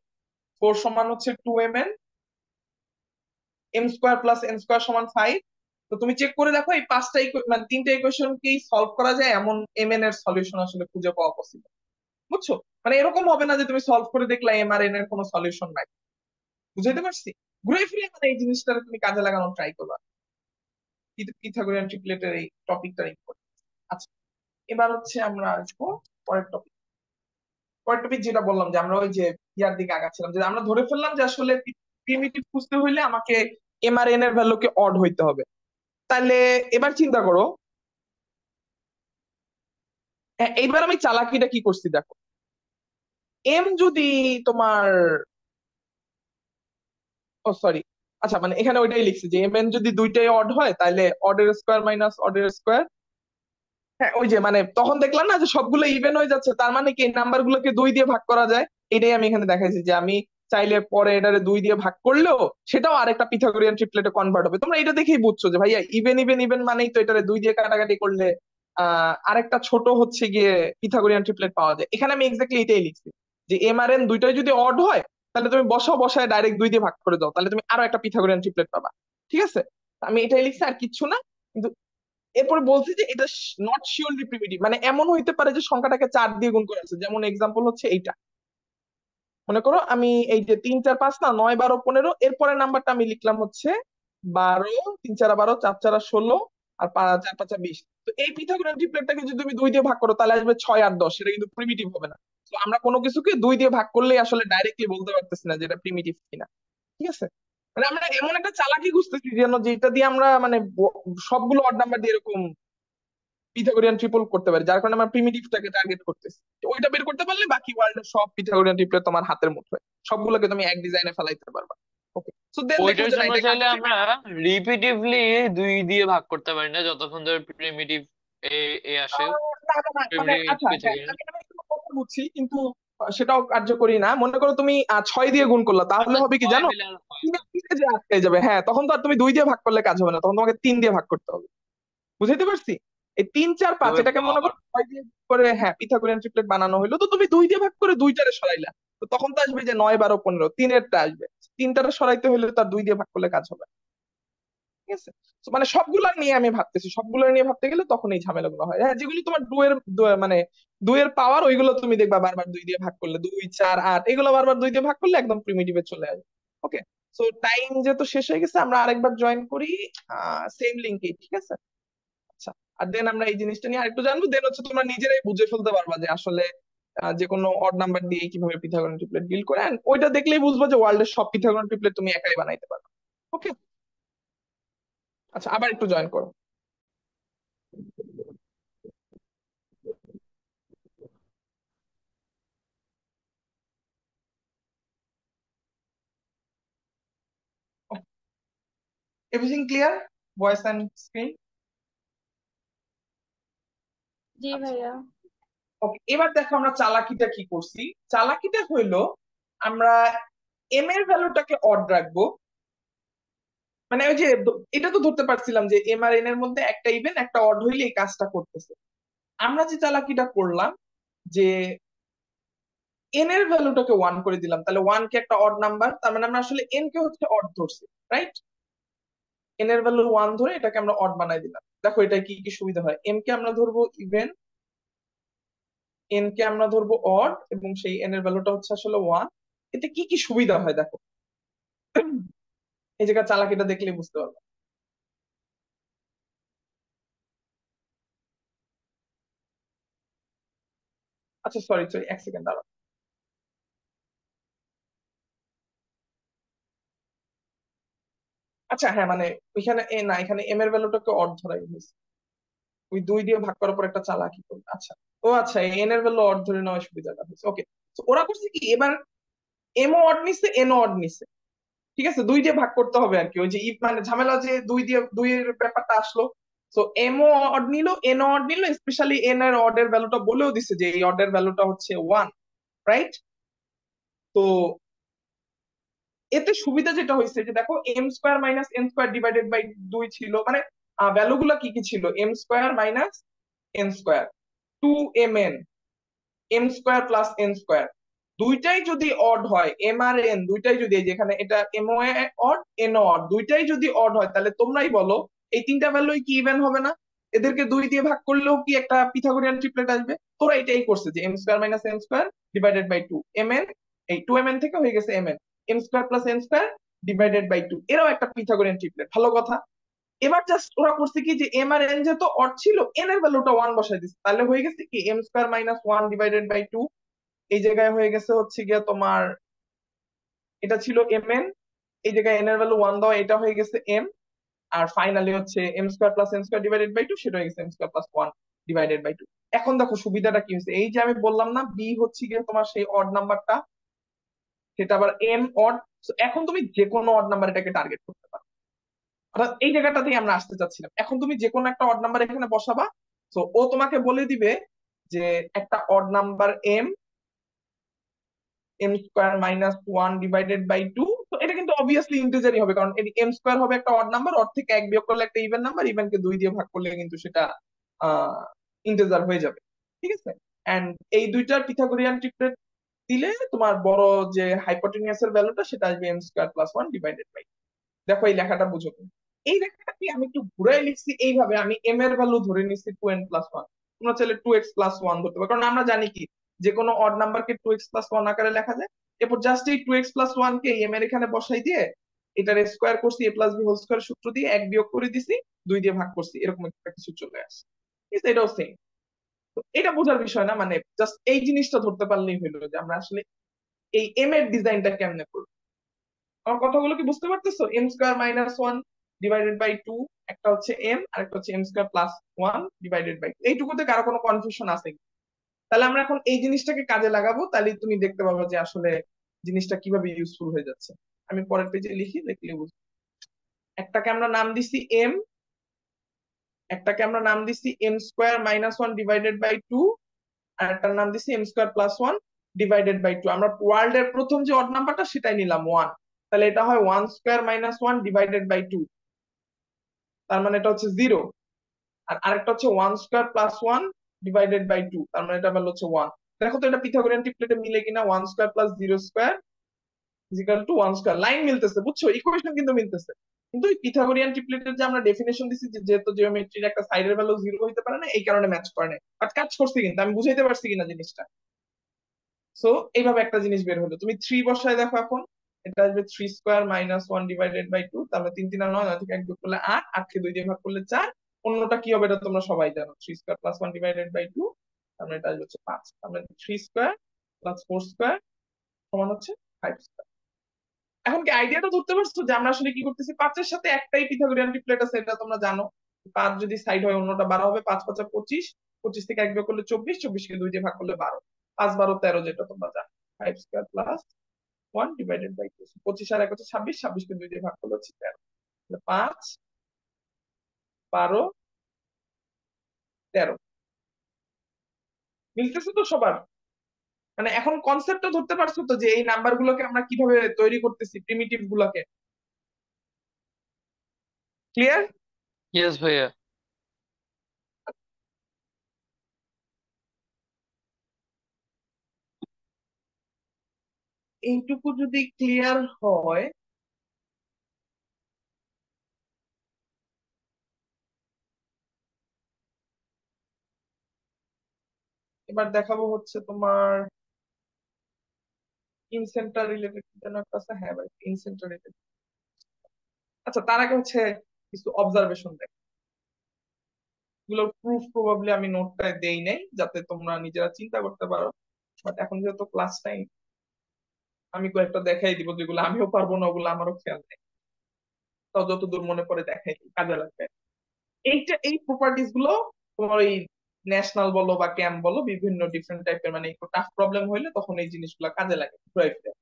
4 সমান হচ্ছে 2mn, m² + n² সমান 5। তো তুমি চেক করে দেখো এই পাঁচটা মানে তিনটা ইকুয়েশন কি সলভ করা যায়, এমন mn এর সলিউশন আসলে খুঁজে পাওয়া পসিবল। বুঝছো? মানে এরকম হবে না যে তুমি সলভ করে দেখলা এম আর এন এর কোনো সলিউশন নাই। বুঝাইতে পারছি? ঘুরে ফিরে মানে এই জিনিসটা তুমি কাজে লাগানোর ট্রাই করবা, পিথাগোরিয়ান ট্রিপলেটের এই টপিকটা ইম্পর্টেন্ট। আচ্ছা, এবার হচ্ছে আমরা আসবো পরের টপিক। পরের টপিক যেটা বললাম যে আমরা ওই যে ইয়ার দিকে আগাচ্ছিলাম, যে আমরা ধরে ফেললাম যে আসলে প্রিমিটিভ খুঁজতে হইলে আমাকে এম আর এন এর ভ্যালুকে অড হইতে হবে। তাহলে এবার চিন্তা করো, এইবার আমি চালাকিটা কি করছি দেখো। এম যদি তোমার, ও সরি, আচ্ছা মানে এখানে ওইটাই লিখছি যে এম এন যদি দুইটাই অড হয় তাহলে অডের স্কোয়ার মাইনাস অডের স্কোয়ার। হ্যাঁ ওই যে মানে তখন দেখলাম না যে সবগুলো ইভেন হয়ে যাচ্ছে, তার মানে কি নাম্বার গুলোকে 2 দিয়ে ভাগ করা যায়। এটাই আমি এখানে দেখাইছি যে আমি চাইলে পরে এটারে 2 দিয়ে ভাগ করলেও সেটাও আরেকটা পিথাগোরিয়ান ট্রিপলেটে কনভার্ট হবে। তোমরা এটা দেখেই বুঝছো যে ভাইয়া ইভেন ইভেন ইভেন মানেই তো এটারে 2 দিয়ে কাটাকাটি করলে আরেকটা ছোট হচ্ছে গিয়ে পিথাগোরিয়ান ট্রিপলেট পাওয়া যায়। এখানে আমি এক্স্যাক্টলি এটাই লিখছি যে এম আর এন দুইটাই যদি অড হয় তাহলে তুমি বসায় ডাইরেক্ট 2 দিয়ে ভাগ করে দাও, তাহলে তুমি আরো একটা পিথাগোরিয়ান ট্রিপলেট পাবা। ঠিক আছে, আমি এটাই লিখছি আর কিচ্ছু না। কিন্তু এরপরে বলছি যে এটা নট শিওরলি প্রিমিটিভ, মানে এমন হইতে পারে যে সংখ্যাটাকে 4 দিয়ে গুণ করে আছে। যেমন এক্সাম্পল হচ্ছে এইটা, মনে করো আমি এই যে 3 4 5 না 9 12 15, এরপরে নাম্বারটা আমি লিখলাম হচ্ছে 12, 3 4 12, 4 4 16, আর 4 5 20। তো এই পিথাগোরাস ট্রিপলেটটাকে যদি তুমি 2 দিয়ে ভাগ করো তাহলে আসবে 6 8 10, সেটা কিন্তু প্রিমিটিভ হবে না। তো আমরা কোনো কিছুকে 2 দিয়ে ভাগ করলেই আসলে ডাইরেক্টলি বলতে পারতেছি না যে এটা প্রিমিটিভ কিনা। ঠিক আছে, মানে আমরা এমন একটা চালাকি খুঁজতেছি যেন যেটা দিয়ে আমরা মানে সবগুলো অড নাম্বার দিয়ে এরকম পিথাগোরিয়ান ট্রিপল করতে পারি, যার কারণে আমরা প্রিমিটিভটাকে টার্গেট করতেছি। তো ওইটা বের করতে পারলে বাকি ওয়ার্ল্ডের সব পিথাগোরিয়ান ট্রিপল তোমার হাতের মুঠোয়, সবগুলোকে তুমি এক ডিজাইনে ফেলাইতে পারবা। ওকে, সো দেন দেখো ওইটার যে না জন্য এটা কাজ চাইলে হচ্ছে আমরা কিনা। রিপিটিভলি 2 দিয়ে ভাগ করতে পারি না, যতক্ষণ ধরে প্রিমিটিভ এ এ আসে। না না না, মানে প্রিমিটিভ আচ্ছা হ্যাঁ, থেকে আমি একটু কথা বুঝছি কিন্তু সেটাও কার্যকরী না। মনে করো তুমি 6 দিয়ে গুণ করলা, তাহলে আমরা হবে কি 6 জানো, মিলে আর হয় তিনে না। তিনে যে আটকে যাবে। হ্যাঁ, তখন তো আর তুমি 2 দিয়ে ভাগ করলে কাজ হবে না, তখন তোমাকে 3 দিয়ে ভাগ করতে হবে। বুঝাইতে পারছি? এই 3 4 5 ওরে এটাকে মনে বাবা! করো 6 দিয়ে করে হ্যাঁ পিথাগোরিয়ান ট্রিপলেট বানানো হলো, তো তুমি 2 দিয়ে ভাগ করে দুইটারে সরাইলা। তো তখন তো আসবে যে 9 12 15, তিনেরটা আসবে। তিনটারে সরাইতে হলে তার 2 দিয়ে ভাগ করলে কাজ হবে না। ঠিক আছে, তো মানে সবগুলা নিয়ে আমি ভাবতেছি, সবগুলো নিয়ে ভাবতে গেলে তখন এই ঝামেলাগুলো হয়। হ্যাঁ, যেগুলো তোমার মানে 2 এর পাওয়ার, ওইগুলো তুমি দেখবা বারবার 2 দিয়ে ভাগ করলে, 2 4 8 এগুলো বারবার 2 দিয়ে ভাগ করলে একদম প্রিমিটিভে চলে আসবে। ওকে, সো টাইম যেহেতু শেষ হয়ে গেছে আমরা আরেকবার জয়েন করি সেম লিঙ্কে। ঠিক আছে, আচ্ছা। আর দেন আমরা এই জিনিসটা নিয়ে আরেকটু জানবো, দেন হচ্ছে তোমরা নিজেরাই বুঝে ফেলতে পারবা যে আসলে যে কোনো অড নাম্বার দিয়ে কিভাবে পিথাগোরাস ট্রিপলেট ডিল করে। And ওইটা দেখলেই বুঝবো যে ওয়ার্ল্ডের সব পিথাগোরাস ট্রিপলেট তুমি একাই বানাইতে পারবে। ওকে, আচ্ছা আবার একটু জয়েন করো। Everything clear, voice and screen? জি আচ্ছা, ভাইয়া। ওকে, এবার দেখো আমরা চালাকিটা কি করছি। চালাকিটা হইলো আমরা এম এর ভ্যালুটাকে অড রাখবো। মানে ওই যে এটা তো ধরতে পারছিলাম যে এম আর এন এর মধ্যে একটা ইভেন একটা অড হইলে এই কাজটা করতেছে। আমরা যে চালাকিটা করলাম যে এন এর ভ্যালুটাকে 1 করে দিলাম, তাহলে 1 কে একটা অড নাম্বার, তার মানে আমরা আসলে এন কে হচ্ছে অড ধরছি, রাইট? এন এর ভ্যালু 1 ধরে এটাকে আমরা অড বানাই দিলাম। দেখো এটা কি কি সুবিধা হয়, এম কে আমরা ধরবো ইভেন, এন কে আমরা ধরবো অড, এবং সেই এন এর ভ্যালুটা হচ্ছে আসলে 1। এতে কি কি সুবিধা হয় দেখো, এই জায়গা চালাকিটা দেখলে বুঝতে পারবে। আচ্ছা সরি সরি, এক সেকেন্ড দাঁড়াও। আচ্ছা হ্যাঁ, মানে ওইখানে এ না, এখানে এম এর ভ্যালুটাকে অড ধরাই হয়েছে, ওই 2 দিয়ে ভাগ করার পর একটা চালাকি করবে। আচ্ছা, ও আচ্ছা, এন এর ভ্যালু অড ধরে নেওয়ার সুবিধাটা হয়েছে। ওকে, তো ওরা করছে কি এবার এমও অড নিছে এনও অড নিছে। ঠিক আছে, 2 দিয়ে ভাগ করতে হবে আর কি, ওই যে মানে ঝামেলা যে 2 দিয়ে 2 এর ব্যাপারটা আসলো। তো এমও অড নিল এনও অড নিল, স্পেশালি এন এর অর্ডের ভ্যালুটা বলেও দিছে যে এই অর্ডের ভ্যালুটা হচ্ছে 1, রাইট? তো এতে সুবিধা যেটা হয়েছে যে দেখো M square minus N square divided by 2 ছিল, মানে ভ্যালু গুলা কি কি ছিল, M square minus N square, 2mn, M square plus N square, দুইটাই যদি অড হয়, এম আর এন দুইটাই যদি, এই যেখানে এটা এম ও অড এন অড দুইটাই যদি অড হয়, তাহলে তোমরাই বলো এই তিনটা ভ্যালুই কি ইভেন হবে না? এদেরকে 2 দিয়ে ভাগ করলেও কি একটা পিথাগোরিয়ান ট্রিপলেট আসবে? তোরা এটাই করছে যে M square minus N square divided by 2mn, এই 2mn থেকে হয়ে গেছে mn, M square plus N square divided by 2, এরাও একটা পিথাগোরিয়ান ট্রিপলেট, ভালো কথা। এবার জাস্ট ওরা করছে কি যে এম আর এন যেহেতু অড ছিল, এন এর ভ্যালুটা 1 বসাই দিচ্ছে, তাহলে হয়ে গেছে কি M square minus 1 divided by 2, এই জায়গায় হয়ে গেছে হচ্ছে গিয়া তোমার, এটা ছিল এম এন, এই জায়গায় এন এর ভ্যালু 1 দাও, এটা হয়ে গেছে এম, আর ফাইনালি হচ্ছে M square plus N square divided by 2, সেটা হয়ে গেছে M square plus 1 divided by 2। এখন দেখো সুবিধাটা কি হয়েছে, এই যে আমি বললাম না বি হচ্ছে গিয়ে তোমার সেই অড নাম্বারটা, সেটা আবার এম অড, এখন তুমি যে কোনো অড নাম্বার এটাকে টার্গেট করতে পারো। অর্থাৎ এই জায়গাটাতেই আমরা আসতে চাচ্ছিলাম, এখন তুমি যে কোনো একটা অড নাম্বার এখানে বসাবা, তো ও তোমাকে বলে দিবে যে একটা odd number M, M square minus 1 divided by 2, তো এটা কিন্তু অবভিয়াসলি ইন্টিজারই হবে, কারণ এম স্কোয়ার হবে একটা অড নাম্বার, অড থেকে 1 বিয়োগ করলে একটা ইভেন নাম্বার, ইভেন কে 2 দিয়ে ভাগ করলে কিন্তু সেটা ইন্টিজার হয়ে যাবে। ঠিক আছে, এন্ড এই দুইটার পিথাগোরিয়ান ট্রিপলেট দিলে তোমার বড় যে হাইপোটেনিয়াস এর ভ্যালুটা সেটা আসবে M square plus 1 divided by, দেখো এই লেখাটা বুঝো তুমি। এই লেখাটাকে আমি একটু ঘুরাই লিখছি এইভাবে, আমি এম এর ভ্যালু ধরে নিচ্ছি 2n+1, তোমরা চাইলে 2x+1 ধরতে পারো, কারণ আমরা জানি কি যে কোনো অড নাম্বারকে 2x+1 আকারে লেখা যায়। এরপর জাস্ট এই 2x+1 কে এম এর এখানে বসাই দিয়ে এটার স্কোয়ার করছি, এ প্লাস বি হোল স্কোয়ার সূত্র দিয়ে 1 বিয়োগ করে দিছি, 2 দিয়ে ভাগ করছি, এরকম একটা কিছু চলে আসে। ঠিক আছে, এটাও সেম। তো এটা বোঝার বিষয় না, মানে জাস্ট এই জিনিসটা ধরতে পারলেই হলো যে আমরা আসলে এই এম এর ডিজাইনটা কেমনে করবো। আমার কথাগুলো কি বুঝতে পারতেছো? M square minus 1 divided by 2, একটা হচ্ছে এম আর একটা হচ্ছে M square plus 1 divided by 2, এইটুকুতে কারো কোনো কনফিউশন আছে কি? তাহলে আমরা এখন এই জিনিসটাকে কাজে লাগাবো, তাহলে তুমি দেখতে পাবো যে আসলে জিনিসটা কিভাবে ইউজফুল হয়ে যাচ্ছে। আমি পরের পেজে লিখি, দেখলে বুঝবো। একটাকে আমরা নাম দিছি এম, একটাকে আমরা নাম দিছি M square minus 1 divided by 2, আর একটার নাম দিছি M square plus 1 divided by 2। আমরা ওয়ার্ল্ড এর প্রথম যে অড নাম্বারটা সেটাই নিলাম 1, তাহলে এটা হয় 1 স্কোয়ার মাইনাস 1 ডিভাইডেড বাই 2, তার মানে এটা হচ্ছে 0। আর আরেকটা হচ্ছে 1 স্কোয়ার প্লাস 1 ডিভাইডেড বাই 2, তার মানে এটা ভ্যালু হচ্ছে 1। দেখো তো এটা পিথাগোরিয়ান ট্রিপলেটে মিলে কিনা, 1 square plus 0 square equal to 1 square, line মিলতেছে, বুঝছো, ইকুয়েশন কিন্তু মিলতেছে। কিন্তু এই পিথাগোরিয়ান ট্রিপলেটের যে আমরা ডেফিনেশন দিছি যে যেহেতু জিওমেট্রির একটা সাইডের ভ্যালু 0 হইতে পারে না, এই কারণে ম্যাচ করে না, বাট কাজ করছে, কিন্তু আমি বুঝাইতে পারছি কিনা জিনিসটা। সো এইভাবে একটা জিনিস বের হলো, তুমি 3 বসায় দেখো এখন, এটা আসবে 3 স্কোয়ার মাইনাস 1 ডিভাইডেড বাই 2, তাহলে 3 3 9, 9 থেকে 1 বিয়োগ করলে 8, 8 কে 2 দিয়ে ভাগ করলে 4, অন্যটা কি হবে এটা তোমরা সবাই জানো, 3 স্কোয়ার প্লাস 1 ডিভাইডেড বাই 2, তার মানে এটা আসবে হচ্ছে 5, তার মানে 3 স্কোয়ার প্লাস 4 স্কোয়ার সমান হচ্ছে 5 স্কোয়ার। এখন কি আইডিয়াটা ধরতে পারছো যে আমরা আসলে কি করতেছি? 5 এর সাথে একটাই পিথাগোরিয়ান ট্রিপলেট আছে, এটা তোমরা জানো। 5 যদি সাইড হয় অন্যটা 12 হবে, 5 5 25, 25 থেকে 1 বিয়োগ করলে 24, 24 কে 2 দিয়ে ভাগ করলে 12, 5 12 13, যেটা তোমরা জানো, 5 স্কোয়ার প্লাস 1 ডিভাইডেড বাই 2, 25 আর 1 হচ্ছে 26, 26 কে 2 দিয়ে ভাগ করলে হচ্ছে 13, 5 12 13, মিলতেছে তো সবার? মানে এখন কনসেপ্টটা ধরতে পারছো তো যে এই নাম্বার গুলোকে আমরা কিভাবে তৈরি করতেছি, প্রিমিটিভ গুলোকে? ক্লিয়ার? ইয়েস ভাইয়া। এইটুকু যদি ক্লিয়ার হয়, এবার দেখাবো হচ্ছে তোমার ইন সেন্টার রিলেটেড যেন একটা আছে, হ্যাঁ ভাই ইন সেন্টার রিলেটেড। আচ্ছা, তার আগে হচ্ছে কিছু অবজারভেশন দেখ, এগুলোর প্রুফ প্রবাবলি আমি নোটটায় দেই নাই যাতে তোমরা নিজেরা চিন্তা করতে পারো, বাট এখন যেহেতু ক্লাস টাইম, আমি কয়েকটা দেখাই দিব, যেগুলো আমিও পারবো না, ওগুলো আমারও খেয়াল নেই, তাও যতদূর মনে পড়ে দেখাই দিই, কাজে লাগবে। এইটা এই প্রপার্টিস গুলো তোমার এই ন্যাশনাল বলো বা ক্যাম্প বলো, বিভিন্ন ডিফারেন্ট টাইপের, মানে একটু টাফ প্রবলেম হইলে তখন এই জিনিসগুলো কাজে লাগে ঘুরাই ফিরে।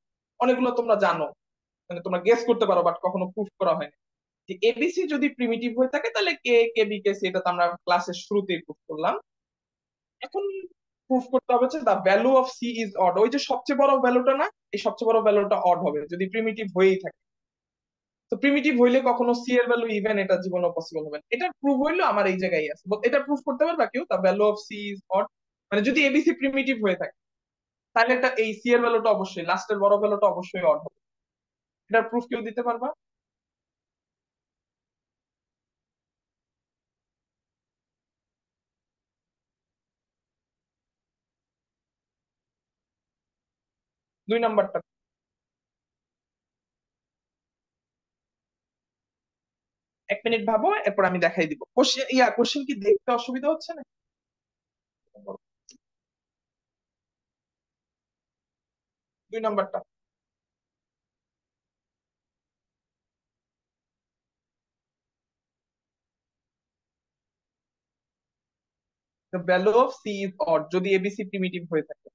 অনেকগুলো তোমরা জানো, মানে তোমরা গেস করতে পারো, বাট কখনো প্রুফ করা হয়নি। যে এবিসি যদি প্রিমিটিভ হয়ে থাকে তাহলে কে কে বি কে সি, এটা তো আমরা ক্লাসের শুরুতেই প্রুফ করলাম। এখন প্রুফ করতে হবে যে the value of C is odd, ওই যে সবচেয়ে বড় ভ্যালুটা না, এই সবচেয়ে বড় ভ্যালুটা অড হবে যদি প্রিমিটিভ হয়েই থাকে। তো প্রিমিটিভ হইলে কখনো সি এর ভ্যালু ইভেন এটা জীবনে পসিবল হবে না। এটা প্রুফ হইলো আমার এই জায়গায় আছে, এটা প্রুফ করতে পারবা কেউ, the value of C is odd, মানে যদি এবিসি প্রিমিটিভ হয়ে থাকে তাহলে এটা এই সি এর ভ্যালুটা অবশ্যই, লাস্টের বড় ভ্যালুটা অবশ্যই অড হবে। এটার প্রুফ কেউ দিতে পারবা? 2 নাম্বারটা। 1 মিনিট ভাবো, এরপর আমি দেখাই দিব। কোশ্চেন কোশ্চেন কি দেখতে অসুবিধা হচ্ছে না? 2 নাম্বারটা। The value of C is odd যদি এবিসি প্রিমিটিভ হয়ে থাকে।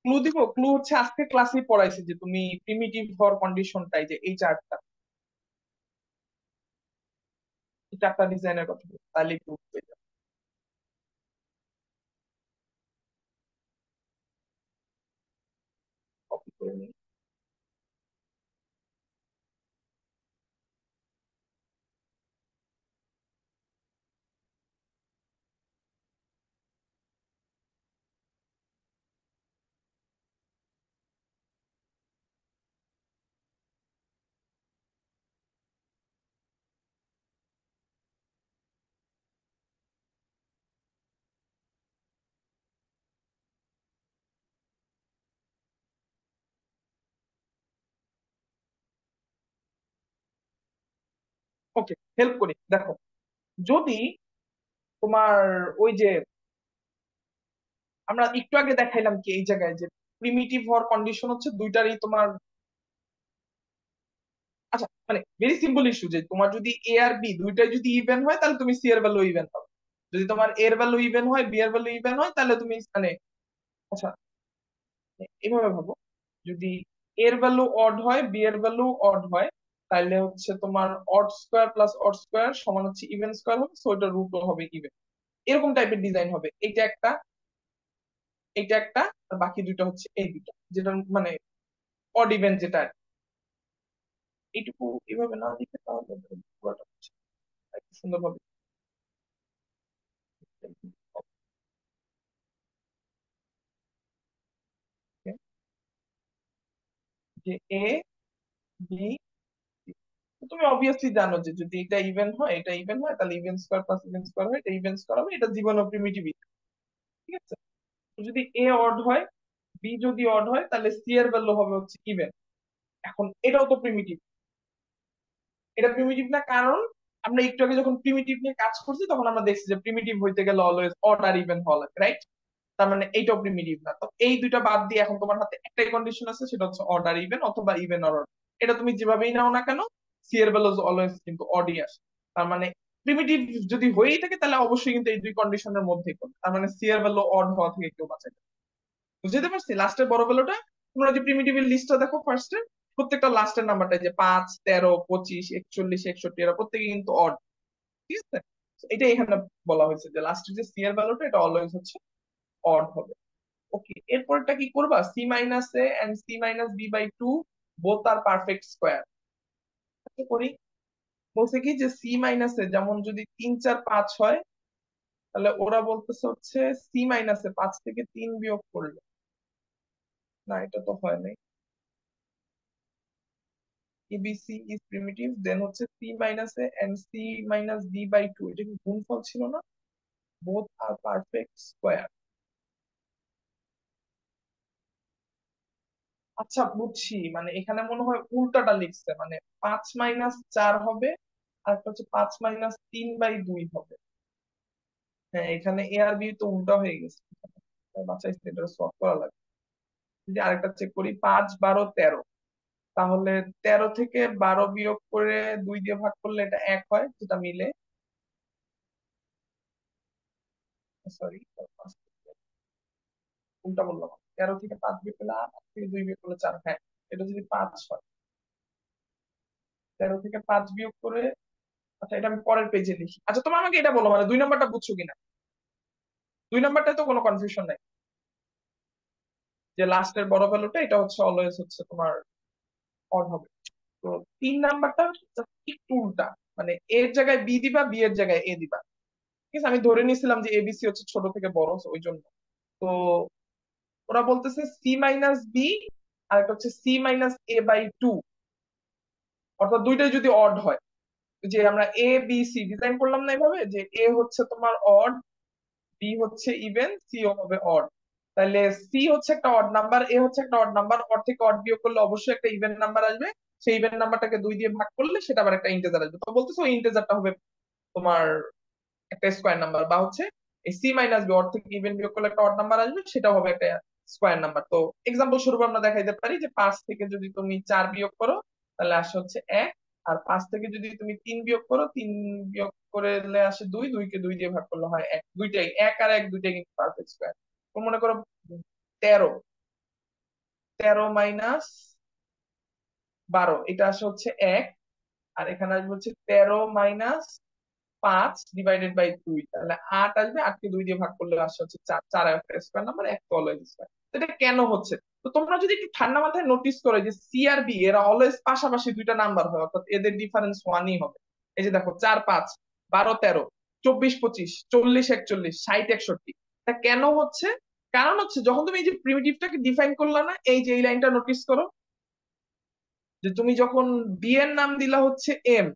ক্লু দিব, ক্লু হচ্ছে আজকে ক্লাসে পড়াইছে যে তুমি প্রিমিটিভ হওয়ার কন্ডিশনটাই যে এই চারটা, এই চারটা ডিজাইনের কথা বলবো, তাহলে প্রুফ পেয়ে যাবে। কপি করে নিই। ওকে, হেল্প করি, দেখো। যদি তোমার ওই যে আমরা একটু আগে দেখাইলাম কি এই জায়গায় যে প্রিমিটিভ হওয়ার কন্ডিশন হচ্ছে দুইটারই তোমার, আচ্ছা মানে ভেরি সিম্পল ইস্যু যে তোমার যদি এ আর বি দুইটাই যদি ইভেন হয় তাহলে তুমি সি এর ভ্যালু ইভেন পাবে। যদি তোমার এর ভ্যালু ইভেন হয়, বি এর ভ্যালু ইভেন হয়, তাহলে তুমি মানে, আচ্ছা এভাবে ভাবো, যদি এর ভ্যালু অড হয়, বি এর ভ্যালু অড হয়, তাহলে হচ্ছে তোমার odd square plus odd square সমান হচ্ছে ইভেন স্কোয়ার হবে, সো এটা রুট হবে ইভেন। এরকম টাইপের ডিজাইন হবে। এইটা একটা, এইটা একটা, আর বাকি দুইটা হচ্ছে এই দুইটা যেটা মানে অড ইভেন যেটা আর কি। এইটুকু এভাবে না লিখে তাহলে পুরোটা হচ্ছে একটু সুন্দরভাবে যে এ বি, তুমি অবভিয়াসলি জানো যে যদি এটা ইভেন হয়, এটা ইভেন হয়, তাহলে even square plus even square হয়, এটা ইভেন স্কোয়ার হবে, এটা জীবন প্রিমিটিভ। ঠিক আছে, তো যদি এ অড হয়, বি যদি অড হয়, তাহলে সি এর ভ্যালু হবে হচ্ছে ইভেন। এখন এটাও তো প্রিমিটিভ, এটা প্রিমিটিভ না, কারণ আমরা একটু আগে যখন প্রিমিটিভ নিয়ে কাজ করছি তখন আমরা দেখছি যে প্রিমিটিভ হইতে গেলে অলওয়েজ অড আর ইভেন হওয়া লাগে, রাইট? তার মানে এইটাও প্রিমিটিভ না। তো এই দুইটা বাদ দিয়ে এখন তোমার হাতে একটাই কন্ডিশন আছে, সেটা হচ্ছে অড আর ইভেন, অথবা ইভেন আর অড। এটা তুমি যেভাবেই নাও না কেন, সি এর ভ্যালু অলওয়েজ কিন্তু অডই আসে। তার মানে প্রিমিটিভ যদি হয়েই থাকে তাহলে অবশ্যই কিন্তু এই দুই কন্ডিশনের মধ্যেই করবে, তার মানে সি এর ভ্যালু অড হওয়া থেকে কেউ বাঁচে না। বুঝতে পারছি লাস্টের বড় ভ্যালুটা? তোমরা যে প্রিমিটিভের লিস্টটা দেখো ফার্স্টে, প্রত্যেকটা লাস্টের নাম্বারটা যে 5, 13, 25, 41, 61, এরা প্রত্যেকে কিন্তু অড। ঠিক আছে, তো এটা এখানে বলা হয়েছে যে লাস্টের যে সি এর ভ্যালুটা এটা অলওয়েজ হচ্ছে অড হবে। ওকে, এরপরটা কি করবা? C minus A and C minus B by two both আর পারফেক্ট স্কোয়ার। করি, বলছে কি যে সি মাইনাস এ যেমন যদি 3, 4, 5 হয়, তাহলে ওরা বলতেছে হচ্ছে সি মাইনাস এ 5 থেকে 3 বিয়োগ করলে, না এটা তো হয় নাই, ABC is primitive, then হচ্ছে C minus A and C minus B by 2, এটা কি গুণফল ছিল না? both are perfect square। আচ্ছা বুঝছি, মানে এখানে মনে হয় উল্টাটা লিখছে, মানে 5 - 4 হবে, আর একটা হচ্ছে 5 - 3/2 হবে। হ্যাঁ, এখানে এ আর বি তো উল্টা হয়ে গেছে। বাঁচাইছে, এটা সলভ করা লাগবে। যদি আরেকটা চেক করি, 5, 12, 13, তাহলে 13 থেকে 12 বিয়োগ করে 2 দিয়ে ভাগ করলে এটা 1 হয়, যেটা মিলে। সরি, উল্টা বললাম। 13 থেকে 5 বিয়োগ করলে 8, 8 থেকে 2 বিয়োগ করলে 4। হ্যাঁ, এটা যদি 5 হয়, 13 থেকে 5 বিয়োগ করে, আচ্ছা এটা আমি পরের পেজে লিখি। আচ্ছা তোমার আমাকে এটা বলো, মানে 2 নম্বরটা বুঝছো কিনা? 2 নম্বরটায় তো কোনো কনফিউশন নাই, যে লাস্টের বড় ভ্যালুটা এটা হচ্ছে অলওয়েজ হচ্ছে তোমার অড হবে। তো 3 নাম্বারটা just একটু উল্টা, মানে এর জায়গায় বি দিবা, বি এর জায়গায় এ দিবা। ঠিক আছে, আমি ধরে নিয়েছিলাম যে এবিসি হচ্ছে ছোট থেকে বড়, so ওই জন্য। তো ওরা বলতেছে সি মাইনাস বি, আর একটা হচ্ছে C minus A by two, অর্থাৎ দুইটাই যদি অড হয়, যে আমরা এ বি সি ডিজাইন করলাম না এভাবে, যে এ হচ্ছে তোমার অড, বি হচ্ছে ইভেন, সি ও হবে অড। তাহলে সি হচ্ছে একটা অড নাম্বার, এ হচ্ছে একটা অড নাম্বার, অড থেকে অড বিয়োগ করলে অবশ্যই একটা ইভেন নাম্বার আসবে। সেই ইভেন নাম্বারটাকে 2 দিয়ে ভাগ করলে সেটা আবার একটা ইন্টিজার আসবে। তো বলতেছে ওই ইন্টিজারটা হবে তোমার একটা স্কোয়ার নাম্বার, বা হচ্ছে এই সি মাইনাস বি, অড থেকে ইভেন বিয়োগ করলে একটা অড নাম্বার আসবে, সেটা হবে একটা স্কোয়ার নাম্বার। তো এক্সাম্পল স্বরূপ আমরা দেখাইতে পারি যে 5 থেকে যদি তুমি 4 বিয়োগ করো তাহলে আসে হচ্ছে 1, আর 5 থেকে যদি তুমি 3 বিয়োগ করো, 3 বিয়োগ করলে আসে 2, 2 কে 2 দিয়ে ভাগ করলে হয় 1। দুইটাই 1 আর 1 দুইটাই কিন্তু পারফেক্ট স্কোয়ার। তো মনে করো 13, 13 মাইনাস 12 এটা আসে হচ্ছে 1, আর এখানে আসবে হচ্ছে 13 মাইনাস 5 ডিভাইডেড বাই 2, তাহলে 8 আসবে, 8 কে 2 দিয়ে ভাগ করলে আসে হচ্ছে 4। 4 একটা স্কয়ার নাম্বার, এক তো অলওয়েজ স্কয়ার। তো এটা কেন হচ্ছে? তো তোমরা যদি একটু ঠান্ডা মাথায় নোটিস করো যে সি আর বি এরা অলওয়েজ পাশাপাশি দুইটা নাম্বার হয়, অর্থাৎ এদের ডিফারেন্স ওয়ানই হবে। এই যে দেখো 4 5, 12 13, 24 25, 40 41, 60 61। তা কেন হচ্ছে? কারণ হচ্ছে যখন তুমি এই যে প্রিমিটিভটাকে ডিফাইন করলা না, এই যে এই লাইনটা নোটিস করো, যে তুমি যখন বি এর নাম দিলা হচ্ছে এম,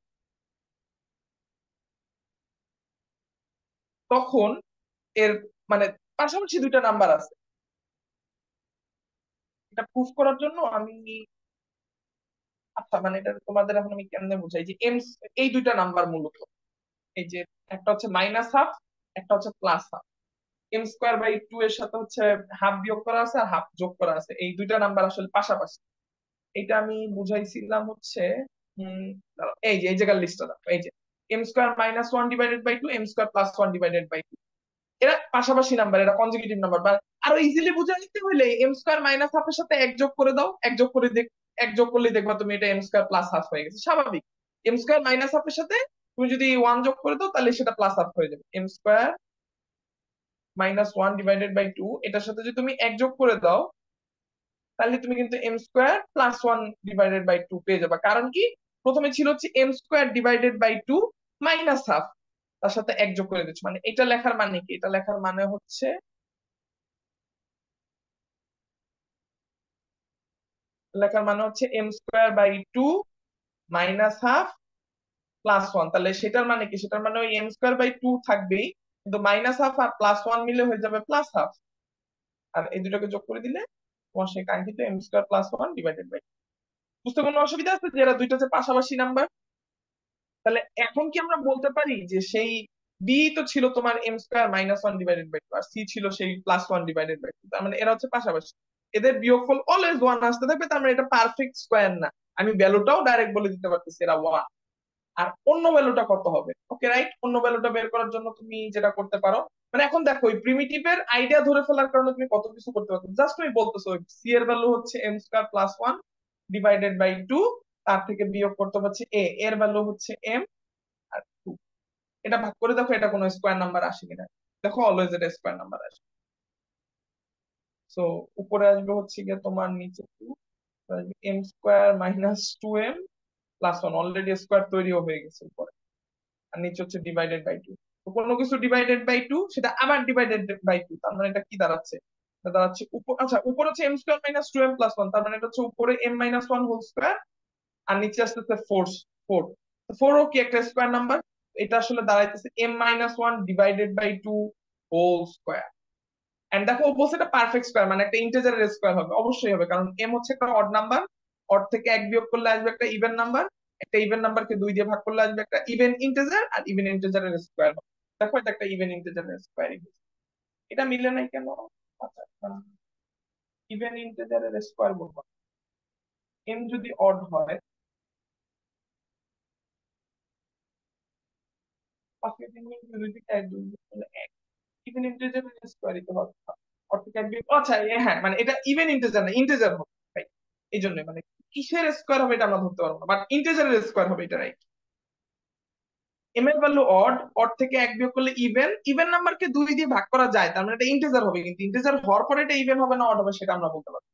তখন এর মানে পাশাপাশি দুইটা নাম্বার আছে। এটা প্রুফ করার জন্য আমি, আচ্ছা মানে এটা তোমাদের এখন আমি কেমনে বুঝাই, যে এম, এই দুইটা নাম্বার মূলত, এই যে একটা হচ্ছে মাইনাস হাফ, একটা হচ্ছে plus half. M square by two এর সাথে হচ্ছে হাফ বিয়োগ করা আছে আর হাফ যোগ করা আছে, এই দুইটা নাম্বার আসলে পাশাপাশি। এটা আমি বুঝাইছিলাম হচ্ছে, দাঁড়াও, এই যে এই জায়গার লিস্টটা দেখো, এই যে M square minus one divided by two, M square plus one divided by two, এরা পাশাপাশি নাম্বার, এরা কনজিকিউটিভ নাম্বার। বা আরো ইজিলি বুঝে নিতে হলে এম স্কোয়ার মাইনাস হাফের সাথে এক যোগ করে দাও, এক যোগ করে এক যোগ করলে দেখবা তুমি এটা এম স্কোয়ার প্লাস হাফ হয়ে গেছে, স্বাভাবিক। এম স্কোয়ার মাইনাস হাফের সাথে তুমি যদি ওয়ান যোগ করে দাও তাহলে সেটা প্লাস হাফ হয়ে যাবে। M square minus one divided by two, এটার সাথে যদি তুমি এক যোগ করে দাও তাহলে তুমি কিন্তু M square plus one divided by two পেয়ে যাবে। কারণ কি, প্রথমে ছিল হচ্ছে M square divided by two minus half, তার সাথে এক যোগ করে দিচ্ছ, মানে এটা লেখার মানে কি, এটা লেখার মানে হচ্ছে, লেখার মানে হচ্ছে M square by two minus half plus one. তাহলে সেটার মানে কি, সেটার মানে ওই এম স্কোয়ার বাই টু থাকবেই, কিন্তু মাইনাস হাফ আর প্লাস ওয়ান মিলে হয়ে যাবে প্লাস হাফ, আর এই দুটোকে যোগ করে দিলে তোমার সেই কাঙ্ক্ষিত M square plus one divided by. বুঝতে কোনো অসুবিধা আছে যে এরা দুইটা যে পাশাপাশি নাম্বার? তাহলে এখন কি আমরা বলতে পারি যে সেই বি তো ছিল তোমার M square minus one divided by two, আর সি ছিল সেই plus one divided by two, তার মানে এরা হচ্ছে পাশাপাশি, এদের বিয়োগফল অলওয়েজ ওয়ান আসতে থাকবে, তার মানে এটা পারফেক্ট স্কোয়ার না। আমি ভ্যালুটাও ডাইরেক্ট বলে দিতে পারতেছি এরা ওয়ান। আর অন্য ভ্যালুটা কত হবে? ওকে রাইট, অন্য ভ্যালুটা বের করার জন্য তুমি যেটা করতে পারো, মানে এখন দেখো ওই প্রিমিটিভের আইডিয়া ধরে ফেলার কারণে তুমি কত কিছু করতে পারছো। জাস্ট তুমি বলতেছো সি এর ভ্যালু হচ্ছে M square plus one divided by two, তার থেকে বিয়োগ করতে পারছি এ এর ভ্যালু হচ্ছে এম আর টু। এটা ভাগ করে দেখো এটা কোনো স্কোয়ার নাম্বার আসে কিনা, দেখো অলওয়েজ এটা স্কোয়ার নাম্বার আসে। সো উপরে আসবে হচ্ছে গিয়ে তোমার নিচে two, M square minus two M plus one, already square তৈরিও হয়ে গেছে উপরে, আর নিচে হচ্ছে ডিভাইডেড বাই টু। তো কোনো কিছু ডিভাইডেড বাই টু সেটা আবার ডিভাইডেড বাই টু, তার মানে এটা কি দাঁড়াচ্ছে, এটা দাঁড়াচ্ছে উপর, আচ্ছা উপর হচ্ছে M square minus two M plus one, তার মানে এটা হচ্ছে উপরে M minus one whole square, আর নিচে আসতেছে ফোর, ফোর। ফোর ও কি একটা স্কোয়ার নাম্বার, এটা আসলে দাঁড়াইতেছে M minus one divided by two whole square. And দেখো ও বলছে এটা পারফেক্ট স্কোয়ার, মানে একটা ইন্টিজারের স্কোয়ার হবে, অবশ্যই হবে, কারণ এম হচ্ছে একটা অড নাম্বার, অড থেকে এক বিয়োগ করলে আসবে একটা ইভেন নাম্বার, একটা ইভেন নাম্বারকে 2 দিয়ে ভাগ করলে আসবে একটা ইভেন ইন্টিজার, আর ইভেন ইন্টিজারের স্কোয়ার হবে। দেখো এটা একটা ইভেন ইন্টিজারের স্কোয়ারই, এটা মিলে নাই কেন? আচ্ছা, ইভেন ইন্টিজারের স্কোয়ার বলবো, এম যদি অড হয়, পাঁচকে 3 গুণ করে 2 কে 1 গুণ করলে 1, ইভেন ইন্টিজার স্কোয়ারই তো হবে। অর্থ ক্যান বি, আচ্ছা হ্যাঁ মানে এটা ইভেন ইন্টিজার না, ইন্টিজার হবে ভাই। এই জন্য মানে কিসের স্কোয়ার হবে এটা আমরা ধরতে পারবো না, বাট ইন্টিজারের স্কোয়ার হবে, এটা রাইট। এম এর ভ্যালু অড, অড থেকে এক বিয়োগ করলে ইভেন, ইভেন নাম্বারকে দুই দিয়ে ভাগ করা যায়, তার মানে এটা ইন্টিজার হবে, কিন্তু ইন্টিজার হওয়ার পরে এটা ইভেন হবে না অড হবে সেটা আমরা বলতে পারবো।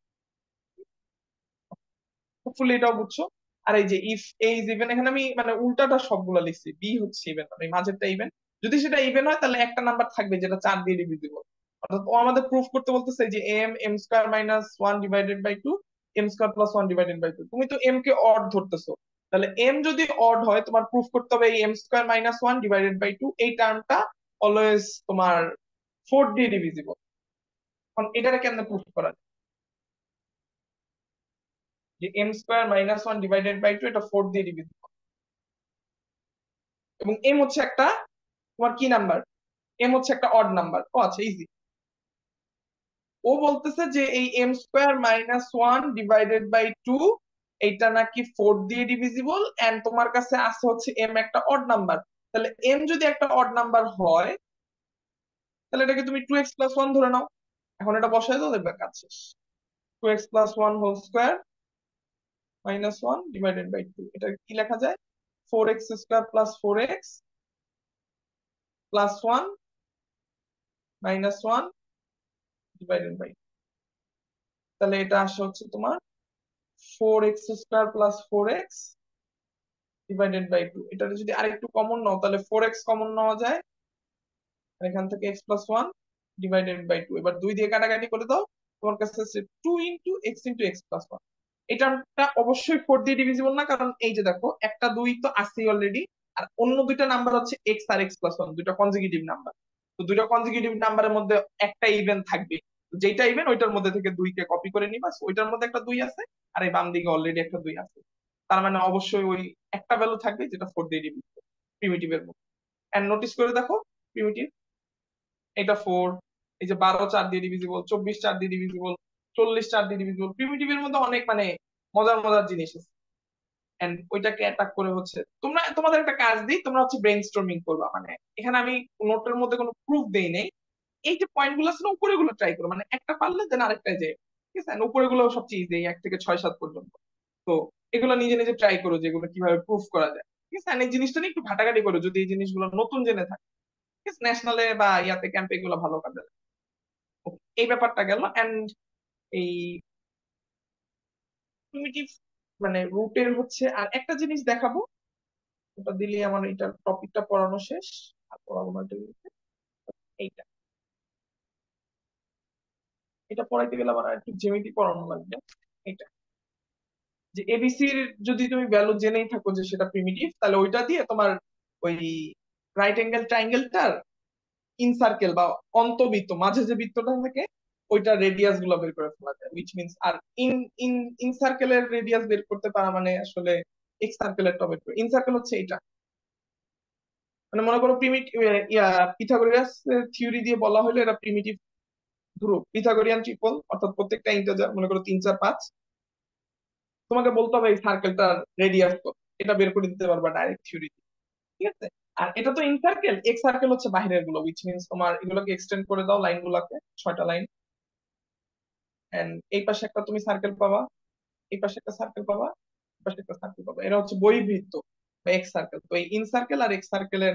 হোপফুলি এটাও বুঝছো। আর এই যে ইফ এ ইজ ইভেন, এখানে আমি মানে উল্টাটা সবগুলো লিখছি, বি হচ্ছে ইভেন, মানে মাঝেরটা ইভেন। যদি সেটা ইভেন হয় তাহলে একটা নাম্বার থাকবে যেটা 4 দিয়ে ডিভিজিবল। অর্থাৎ ও আমাদের প্রুফ করতে বলতেছে যে M M square minus one divided by two, M square plus one divided by two. তুমি তো এম কে অড ধরতেছো, তাহলে এম যদি অড হয় তোমার প্রুফ করতে হবে এই M square minus one divided by two এই টার্মটা অলওয়েজ তোমার 4 দিয়ে ডিভিজিবল। এখন এটাকে কেমনে প্রুফ করা যায়, যে M square minus one divided by two এটা 4 দিয়ে ডিভিজিবল, এবং এম হচ্ছে একটা তোমার কি নাম্বার, এম হচ্ছে একটা অড নাম্বার। ও আচ্ছা ইজি। ও বলতেছে যে এই M square minus one divided by two এইটা নাকি 4 দিয়ে ডিভিজিবল, এন্ড তোমার কাছে আছে হচ্ছে এম একটা অড নাম্বার। তাহলে এম যদি একটা অড নাম্বার হয় তাহলে এটাকে তুমি 2x প্লাস ওয়ান ধরে নাও। এখন এটা বসায় দাও, দেখবে কাজ শেষ। 2x plus one whole square minus one divided by two, এটা কি লেখা যায়, 4x square plus 4x plus one minus one divided by, তাহলে এটা আসে হচ্ছে তোমার 4x square plus 4x divided by two. এটা যদি আরেকটু কমন নাও তাহলে 4x কমন নেওয়া যায়, আর এখান থেকে x plus one divided by two. এবার দুই দিয়ে কাটাকাটি করে দাও, তোমার কাছে আছে 2 ইন্টু এক্স প্লাস ওয়ান। এটা অবশ্যই 4 দিয়ে ডিভিজিবল না, কারণ এই যে দেখো একটা দুই তো আছেই অলরেডি, আর অন্য দুইটা নাম্বার হচ্ছে এক্স আর এক্স প্লাস ওয়ান, দুইটা কনজিকিউটিভ নাম্বার। তো দুইটা কনজিকিউটিভ নাম্বারের মধ্যে একটা ইভেন থাকবে, তো যেটা ইভেন ওইটার মধ্যে থেকে দুইকে কপি করে নিবা, so ওইটার মধ্যে একটা দুই আছে, আর এই বাম দিকে অলরেডি একটা দুই আছে। তার মানে অবশ্যই ওই একটা ভ্যালু থাকবে যেটা 4 দিয়ে ডিভিজিবল প্রিমিটিভের মধ্যে। এন্ড নোটিস করে দেখো প্রিমিটিভ, এটা 4, এই যে 12 4 দিয়ে ডিভিজিবল, 24 4 দিয়ে ডিভিজিবল, 40 4 দিয়ে ডিভিজিবল। প্রিমিটিভের মধ্যে অনেক মানে মজার মজার জিনিস আছে। এন্ড ওইটাকে অ্যাটাক করে হচ্ছে তোমরা, তোমাদের একটা কাজ দিই, তোমরা হচ্ছে ব্রেন স্টর্মিং করবা। মানে এখানে আমি নোটের মধ্যে কোনো প্রুফ দেই নেই, এই যে পয়েন্ট গুলো আছে না উপরে গুলো ট্রাই করো, মানে একটা পারলে দেন আরেকটা যায়। ঠিক আছে, উপরে গুলো সবচেয়ে ইজি, 1 থেকে 6 7 পর্যন্ত। তো এগুলো নিজে নিজে ট্রাই করো যেগুলো কিভাবে প্রুফ করা যায়। ঠিক আছে, and এই জিনিসটা নিয়ে একটু ঘাটাঘাটি করো যদি এই জিনিসগুলো নতুন জেনে থাকে। ঠিক আছে, ন্যাশনালে বা ইয়াতে ক্যাম্পে এগুলো ভালো কাজে লাগে। Okay, এই ব্যাপারটা গেল। এন্ড এই প্রিমিটিভ মানে রুটের হচ্ছে আর একটা জিনিস দেখাবো, ওটা দিলেই আমার এটা টপিকটা পড়ানো শেষ। আর পড়াবো না এটা, এইটা, এটা পড়াইতে গেলে আমার আর একটু জ্যামিতি পড়ানো লাগবে। এটা যে এবিসির যদি তুমি ভ্যালু জেনেই থাকো যে সেটা প্রিমিটিভ, তাহলে ওইটা দিয়ে তোমার ওই রাইট অ্যাঙ্গেল ট্রাইঙ্গেলটার ইনসার্কেল বা অন্তবৃত্ত মাঝে যে বৃত্তটা থাকে ওইটা রেডিয়াস গুলো বের করে ফেলা যায়, উইচ মিনস আর ইন ইন ইনসার্কেলের রেডিয়াস বের করতে পারা মানে আসলে এক্স সার্কেলেরটা বের করে। ইনসার্কেল হচ্ছে এটা, মানে মনে করো প্রিমিটিভ পিথাগোরাস থিওরি দিয়ে বলা হলে এটা প্রিমিটিভ ধ্রুব পিথাগোরিয়ান ট্রিপল, অর্থাৎ প্রত্যেকটা ইন্টিজার মনে করো 3 4 5, তোমাকে বলতে হবে এই সার্কেলটার রেডিয়াস কত, এটা বের করে দিতে পারবা ডাইরেক্ট থিওরি। ঠিক আছে, আর এটা তো ইনসার্কেল, এক্স সার্কেল হচ্ছে বাইরের গুলো, উইচ মিনস তোমার এগুলোকে এক্সটেন্ড করে দাও লাইন গুলাকে, 6টা লাইন, এন্ড এই পাশে একটা তুমি সার্কেল পাবা, এই পাশে একটা সার্কেল পাবা, এই পাশে একটা সার্কেল পাবা, এরা হচ্ছে বহির্বৃত্ত বা এক্স সার্কেল। তো এই ইন সার্কেল আর এক্স সার্কেলের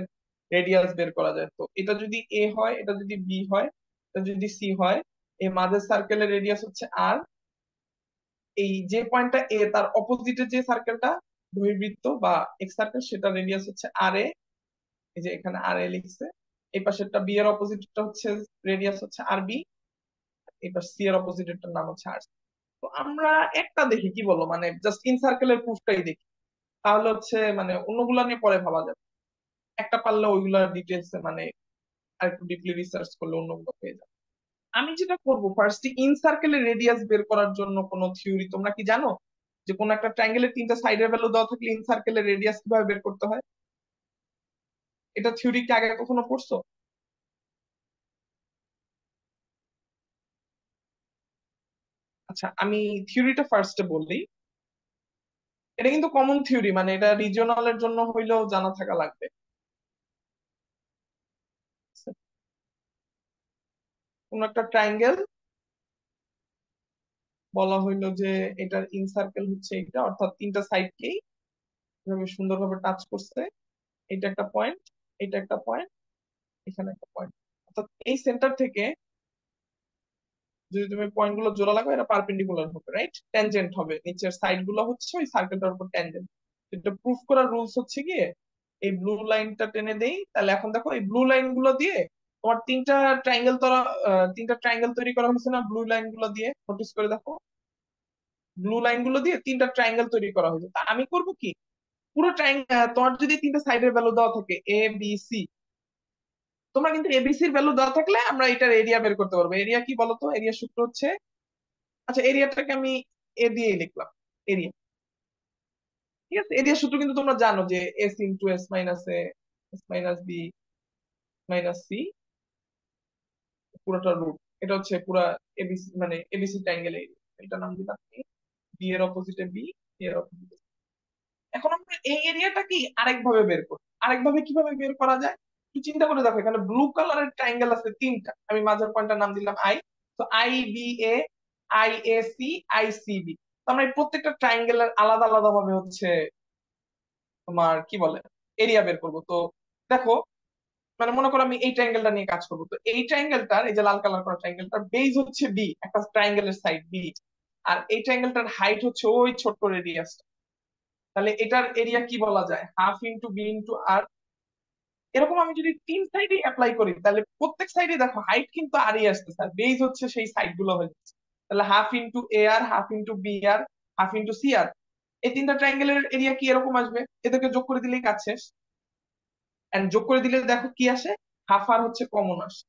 রেডিয়াস বের করা যায়। তো এটা যদি এ হয়, এটা যদি বি হয়, এটা যদি সি হয়, এই মাঝের সার্কেলের রেডিয়াস হচ্ছে আর, এই যে পয়েন্টটা এ তার অপোজিটে যে সার্কেলটা বহির্বৃত্ত বা এক্স সার্কেল সেটা রেডিয়াস হচ্ছে আর এ, এই যে এখানে আর এ লিখছে। এই পাশেরটা বি এর অপোজিটটা হচ্ছে রেডিয়াস হচ্ছে আর বি, এই পাশে সি এর অপোজিটটার নাম হচ্ছে আর। তো আমরা একটা দেখি কি বলো, মানে জাস্ট ইন সার্কেলের প্রুফটাই দেখি, তাহলে হচ্ছে মানে অন্যগুলা নিয়ে পরে ভাবা যাবে। একটা পারলে ওইগুলা ডিটেলস মানে আর একটু ডিপলি রিসার্চ করলে অন্যগুলো পেয়ে যাবে। আমি যেটা করবো ফার্স্টে ইন সার্কেলের রেডিয়াস বের করার জন্য কোনো থিওরি তোমরা কি জানো, যে কোন একটা ট্রায়াঙ্গেলের 3টা সাইডের ভ্যালু দেওয়া থাকলে ইন সার্কেলের রেডিয়াস কিভাবে বের করতে হয়? এটা থিওরি কি আগে কখনো পড়ছো? আচ্ছা আমি থিওরিটা ফার্স্টে বললি, এটা কিন্তু কমন থিওরি, মানে এটা রিজিওনালের জন্য হইলেও জানা থাকা লাগবে। কোন একটা ট্রায়াঙ্গেল বলা হইলো যে এটার ইন সার্কেল হচ্ছে এটা, অর্থাৎ তিনটা সাইডকেই এভাবে সুন্দরভাবে টাচ করছে। এটা একটা পয়েন্ট, এটা একটা পয়েন্ট, এখানে একটা পয়েন্ট। অর্থাৎ এই সেন্টার থেকে যদি তুমি পয়েন্ট গুলো জোড়া লাগাও, এটা পারপেন্ডিকুলার হবে, রাইট? ট্যানজেন্ট হবে, নিচের সাইড গুলো হচ্ছে ওই সার্কেলটার উপর ট্যানজেন্ট। এটা প্রুফ করার রুলস হচ্ছে গিয়ে এই ব্লু লাইনটা টেনে দেই, তাহলে এখন দেখো এই ব্লু লাইন গুলো দিয়ে তোমার তিনটা ট্রায়াঙ্গেল তৈরি করা হয়েছে না ব্লু লাইন গুলো দিয়ে, নোটিস করে দেখো। ব্লু লাইন গুলো দিয়ে তিনটা ট্রায়াঙ্গেল তৈরি করা হয়েছে। তা আমি করব কি, পুরো ট্রায়াঙ্গেল তোমার যদি তিনটা সাইডের ভ্যালু দেওয়া থাকে এ বি সি, তোমরা কিন্তু এবিসির ভ্যালু দেওয়া থাকলে আমরা এটার এরিয়া বের করতে পারবো। এরিয়া কি বলতো? এরিয়া সূত্র হচ্ছে, আচ্ছা এরিয়াটাকে আমি এ দিয়েই লিখলাম, এরিয়া। ঠিক আছে, এরিয়া সূত্র কিন্তু তোমরা জানো যে S into S minus A S minus B minus C পুরোটা রুট। এটা হচ্ছে পুরা এবিসি, মানে এবিসি ট্রায়াঙ্গেল এরিয়া। এটা নাম দিলাম এ, বি এর অপোজিটে বি, এ এর অপোজিটে। এখন আমরা এই এরিয়াটা কি আরেকভাবে বের করি। আরেকভাবে কিভাবে বের করা যায় একটু চিন্তা করে দেখো। এখানে ব্লু কালারের ট্রায়াঙ্গেল আছে তিনটা, আমি মাঝের পয়েন্টটার নাম দিলাম আই। তো I B A, I A C, I C B. তো আমরা এই প্রত্যেকটা ট্রায়াঙ্গেলের আলাদা আলাদা ভাবে হচ্ছে তোমার কি বলে এরিয়া বের করব। তো দেখো, মানে মনে করো আমি এই ট্রায়াঙ্গেলটা নিয়ে কাজ করবো, তো এই ট্রায়াঙ্গেলটার, এই যে লাল কালার করা ট্রায়াঙ্গেলটার বেজ হচ্ছে বি, একটা ট্রায়াঙ্গেলের সাইড বি, আর এই ট্রায়াঙ্গেলটার হাইট হচ্ছে ওই ছোট্ট রেডিয়াস। তাহলে এটার এরিয়া কি বলা যায়, হাফ ইন্টু বি ইন্টু আর। এরকম আমি যদি তিন সাইডে অ্যাপ্লাই করি, তাহলে প্রত্যেক সাইডে দেখো হাইট কিন্তু আর ই আসতেছে, আর বেজ হচ্ছে সেই সাইড গুলো হয়ে যাচ্ছে। তাহলে হাফ ইন্টু এ আর, হাফ ইন্টু বি আর, হাফ ইন্টু সি আর। এই তিনটা ট্রায়াঙ্গেলের এরিয়া কি এরকম আসবে, এদেরকে যোগ করে দিলেই কাজ শেষ। এন্ড যোগ করে দিলে দেখো কি আসে, হাফ আর হচ্ছে কমন আসে,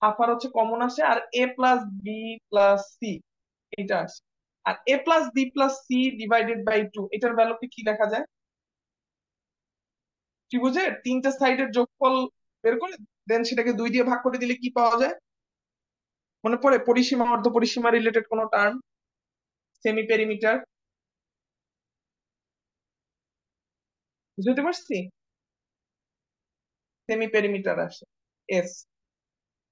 হাফ আর হচ্ছে কমন আসে, আর A plus B plus C এটা আসে। আর A plus B plus C divided by two, এটার ভ্যালুকে কি লেখা যায়, ত্রিভুজের তিনটা সাইডের যোগফল বের করে দেন সেটাকে দুই দিয়ে ভাগ করে দিলে কি পাওয়া যায়? মনে পড়ে পরিসীমা অর্ধ পরিসীমা রিলেটেড কোন টার্ম? সেমি পেরিমিটার, বুঝতে পারছি? সেমি পেরিমিটার আসে এস,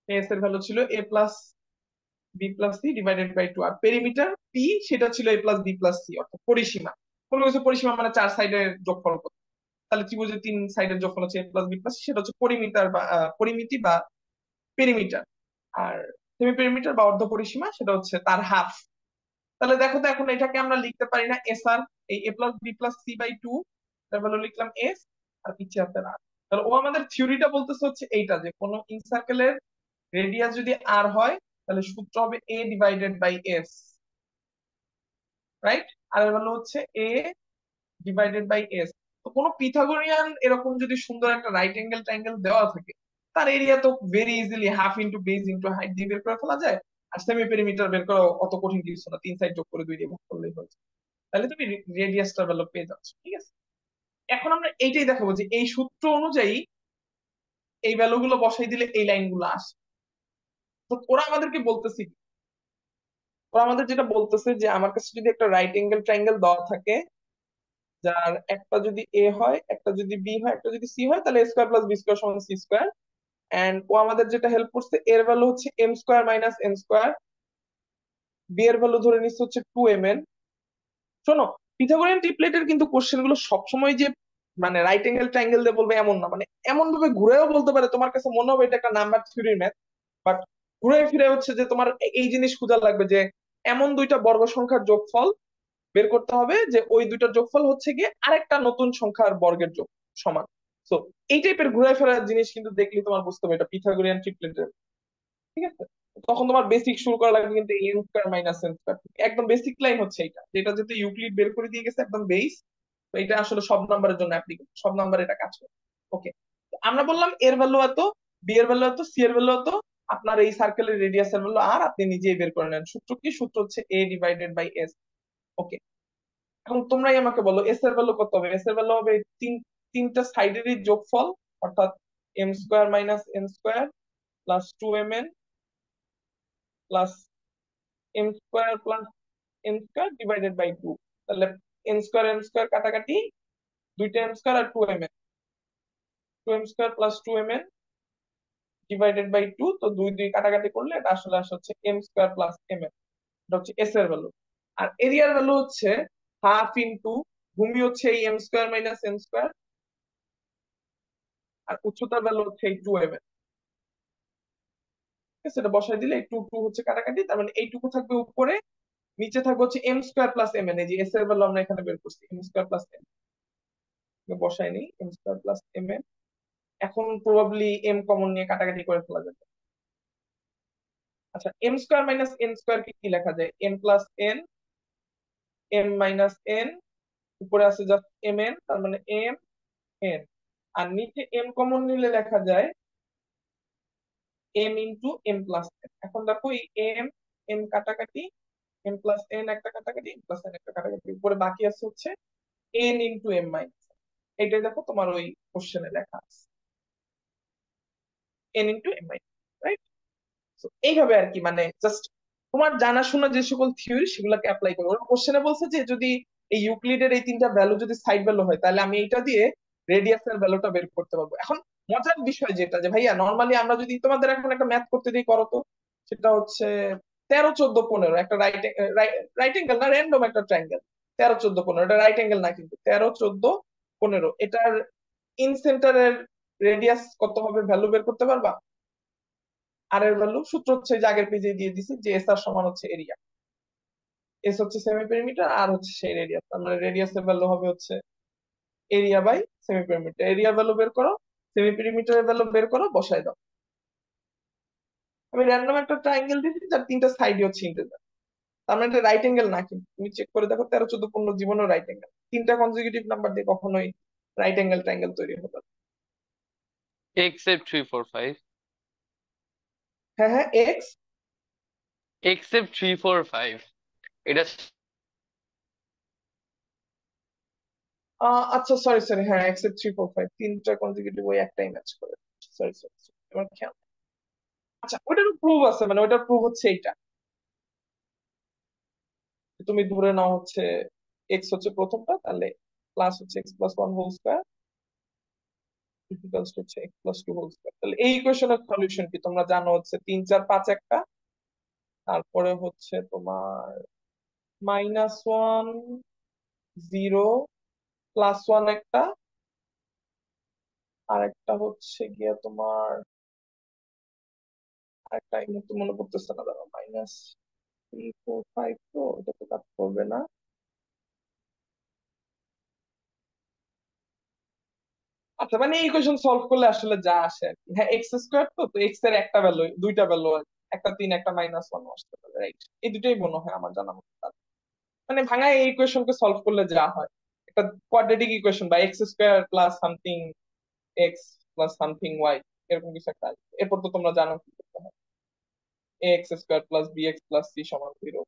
এস এর ভ্যালু ছিল A plus B plus C divided by two, আর পেরিমিটার পি সেটা ছিল A plus B plus C, অর্থাৎ পরিসীমা। কোনো কিছু পরিসীমা মানে চার সাইডের যোগফল কত। তাহলে ত্রিভুজের তিন সাইডের যোগফল হচ্ছে এ প্লাস বি প্লাস সি, সেটা হচ্ছে পরিমিটার বা পরিমিতি বা পেরিমিটার। আর সেমি পেরিমিটার বা অর্ধ পরিসীমা সেটা হচ্ছে তার হাফ। তাহলে দেখো তো এখন এটাকে আমরা লিখতে পারি না এস আর, এই A plus B plus C by two, তার ভ্যালু লিখলাম এস, আর পিছিয়ে আছে আর। তাহলে ও আমাদের থিওরিটা বলতেছে হচ্ছে এইটা, যে কোন ইনসার্কেলের রেডিয়াস যদি আর হয় তাহলে সূত্র হবে এ ডিভাইডেড বাই এস, রাইট? আর এর ভ্যালু হচ্ছে এ ডিভাইডেড বাই এস। তো কোনো পিথাগোরিয়ান এরকম যদি সুন্দর একটা রাইট অ্যাঙ্গেল ট্রায়াঙ্গেল দেওয়া থাকে, তার এরিয়া তো very easily half into base into height দিয়ে বের করে ফেলা যায়। আর সেমি পেরিমিটার বের করা অত কঠিন কিছু না, তিন সাইড যোগ করে দুই দিয়ে ভাগ করলেই হয়েছে। তাহলে তুমি রেডিয়াসটার ভ্যালু পেয়ে যাচ্ছ, ঠিক আছে? এখন আমরা এইটাই দেখাবো যে এই সূত্র অনুযায়ী এই ভ্যালু গুলো বসাই দিলে এই লাইন গুলো আসে। তো ওরা আমাদেরকে বলতেছে কি? ওরা আমাদের যেটা বলতেছে যে আমার কাছে যদি একটা রাইট অ্যাঙ্গেল ট্রায়াঙ্গেল দেওয়া থাকে, যার একটা যদি এ হয়, একটা যদি বি হয়, একটা যদি সি হয়, তাহলে A square plus B square সমান সি স্কোয়ার। এন্ড ও আমাদের যেটা হেল্প করছে, এর ভ্যালু হচ্ছে M square minus N square, B এর ভ্যালু ধরে নিচ্ছে হচ্ছে 2mn। শোনো, পিথাগোরিয়ান ট্রিপলেটের কিন্তু কোশ্চেন গুলো সবসময় যে মানে রাইট অ্যাঙ্গেল ট্রায়াঙ্গেল দিয়ে বলবে এমন না, মানে এমন ভাবে ঘুরেও বলতে পারে, তোমার কাছে মনে হবে এটা একটা নাম্বার থিওরির ম্যাথ, বাট ঘুরে ফিরে হচ্ছে যে তোমার এই জিনিস খোঁজা লাগবে যে এমন দুইটা বর্গ সংখ্যার যোগফল বের করতে হবে যে ওই দুইটার যোগফল হচ্ছে গিয়ে আরেকটা নতুন সংখ্যার বর্গের যোগ সমান। তো এই টাইপের ঘুরে ফেরার জিনিস কিন্তু দেখলে তোমার বুঝতে হবে এটা পিথাগোরিয়ান ট্রিপলেটের, ঠিক আছে? তখন তোমার বেসিক শুরু করা লাগবে কিন্তু N square minus N square, একদম বেসিক লাইন হচ্ছে এটা, যেটা যেহেতু ইউক্লিড বের করে দিয়ে গেছে একদম বেস। তো এটা আসলে সব নাম্বারের জন্য অ্যাপ্লিকেবল, সব নাম্বারে এটা কাজ করে। ওকে, আমরা বললাম এর ভ্যালু এত, বি এর ভ্যালু এত, সি এর ভ্যালু এত, আপনার এই সার্কেলের রেডিয়াস এর ভ্যালু আর, আপনি নিজেই বের করে নেন। সূত্র কি? সূত্র হচ্ছে এ ডিভাইডেড বাই এস। ওকে, এখন তোমরাই আমাকে বলো এস এর ভ্যালু কত হবে। এস এর ভ্যালু হবে তিনটা সাইডেরই যোগফল, অর্থাৎ M square minus N square plus 2mn plus M square plus N square divided by two. তাহলে এন স্কোয়ার কাটাকাটি, দুইটা এম স্কোয়ার আর 2mn, 2m square plus 2mn divided by 2, তো 2 2 কাটাকাটি করলে এটা আসলে আসে হচ্ছে M square plus M N. এটা হচ্ছে এস এর ভ্যালু। আর এরিয়ার ভ্যালু হচ্ছে হাফ ইনটু, ভূমি হচ্ছে এই M square minus M square, আর উচ্চতার ভ্যালু হচ্ছে এই 2 এম এন। ঠিক আছে, এটা বসাই দিলে এই 2 2 হচ্ছে কাটাকাটি, তার মানে এইটুকু থাকবে উপরে, নিচে থাকবে হচ্ছে M square plus M N. এই যে এস এর ভ্যালু আমরা এখানে বের করছি, এম স্কোয়ার প্লাস এম, বসাই নি M square plus M N. এখন প্রবাবলি এম কমন নিয়ে কাটাকাটি করে ফেলা যাবে। আচ্ছা, M square minus N square কি কি লেখা যায়? M plus N, M minus N, উপরে আছে জাস্ট এম এন, তার মানে এম এন। আর নিচে এম কমন নিলে লেখা যায় M into M plus N. এখন দেখো এই এম, এম কাটাকাটি, এম প্লাস এন একটা কাটাকাটি, এম প্লাস এন একটা কাটাকাটি, উপরে বাকি আছে হচ্ছে এন ইন্টু এম মাইনাস। এটাই দেখো তোমার ওই কোশ্চেনে লেখা আছে, এন ইন্টু এম মাইনাস। তো এইভাবে আর কি, মানে জাস্ট তোমার জানাশোনা যে সকল থিওরি সেগুলোকে অ্যাপ্লাই করো। ওরা কোশ্চেনে বলছে যে যদি এই ইউক্লিডের এই তিনটা ভ্যালু যদি সাইড ভ্যালু হয়, তাহলে আমি এটা দিয়ে রেডিয়াসের ভ্যালুটা বের করতে পারবো। এখন মজার বিষয় যেটা, যে ভাইয়া নর্মালি আমরা যদি তোমাদের এখন একটা ম্যাথ করতে দিই, করো তো। সেটা হচ্ছে 13 14 15, একটা রাইট রাইট অ্যাঙ্গেল না, র্যান্ডম একটা ট্রায়াঙ্গেল। 13 14 15, এটা রাইট অ্যাঙ্গেল না কিন্তু, 13 14 15, এটার ইন সেন্টারের রেডিয়াস কত হবে ভ্যালু বের করতে পারবা? আর এর ভ্যালু সূত্র হচ্ছে যে আগের পেজে দিয়ে দিছি, যে এস আর সমান হচ্ছে এরিয়া। এস হচ্ছে সেমি পেরিমিটার, আর হচ্ছে সেই রেডিয়াস, তার মানে রেডিয়াসের ভ্যালু হবে হচ্ছে area by semi perimeter. Area value বের করো, সেমি পেরিমিটারের ভ্যালু বের করো, বসাই দাও। আমি র্যান্ডম একটা ট্রায়াঙ্গেল দিয়েছি যার তিনটা সাইডই হচ্ছে ইন্টিজার। তার মানে এটা রাইট অ্যাঙ্গেল না, কিন্তু তুমি চেক করে দেখো 13 14 15 জীবনও রাইট অ্যাঙ্গেল। তিনটা কনজিকিউটিভ নাম্বার দিয়ে কখনোই রাইট অ্যাঙ্গেল ট্রায়াঙ্গেল তৈরি হবে না। এক্সেপ্ট 3 4 5। হ্যাঁ হ্যাঁ, এক্স। এক্সেপ্ট 3 4 5, এটা আচ্ছা সরি সরি, হ্যাঁ এক্সেপ্ট 3 4 5, তিনটা কনজিকিউটিভ ওই একটাই ম্যাচ করে। সরি সরি, এবার খেয়াল। আচ্ছা, ওটার প্রুফ আছে, মানে ওটার প্রুফ হচ্ছে এইটা। তুমি ধরে নাও হচ্ছে এক্স হচ্ছে প্রথমটা, তাহলে প্লাস হচ্ছে X plus one whole square equals হচ্ছে X plus two whole square. তাহলে এই ইকুয়েশনের সলিউশন কি তোমরা জানো? হচ্ছে 3 4 5 একটা, তারপরে হচ্ছে তোমার -1 0 +1 একটা, আর একটা হচ্ছে গিয়া তোমার আরেকটা এই মুহূর্তে মনে পড়তেছে না, দাঁড়াও, -3 4 5, তো এটা তো কাজ করবে না। আচ্ছা, মানে এই ইকুয়েশন সলভ করলে আসলে যা আসে আর কি। হ্যাঁ, এক্স স্কোয়ার, তো তো এক্স এর একটা ভ্যালু, দুইটা ভ্যালু, একটা 3 একটা -1 আসতে পারে, রাইট? এই দুটোই মনে হয় আমার জানা মতো। মানে ভাঙা এই ইকুয়েশনকে সলভ করলে যা হয়, একটা কোয়াড্রেটিক ইকুয়েশন বা X square plus something X plus something Y, এরকম কিছু একটা আসবে। এরপর তো তোমরা জানো কি করতে হয়, X square plus B X plus C সমান 0,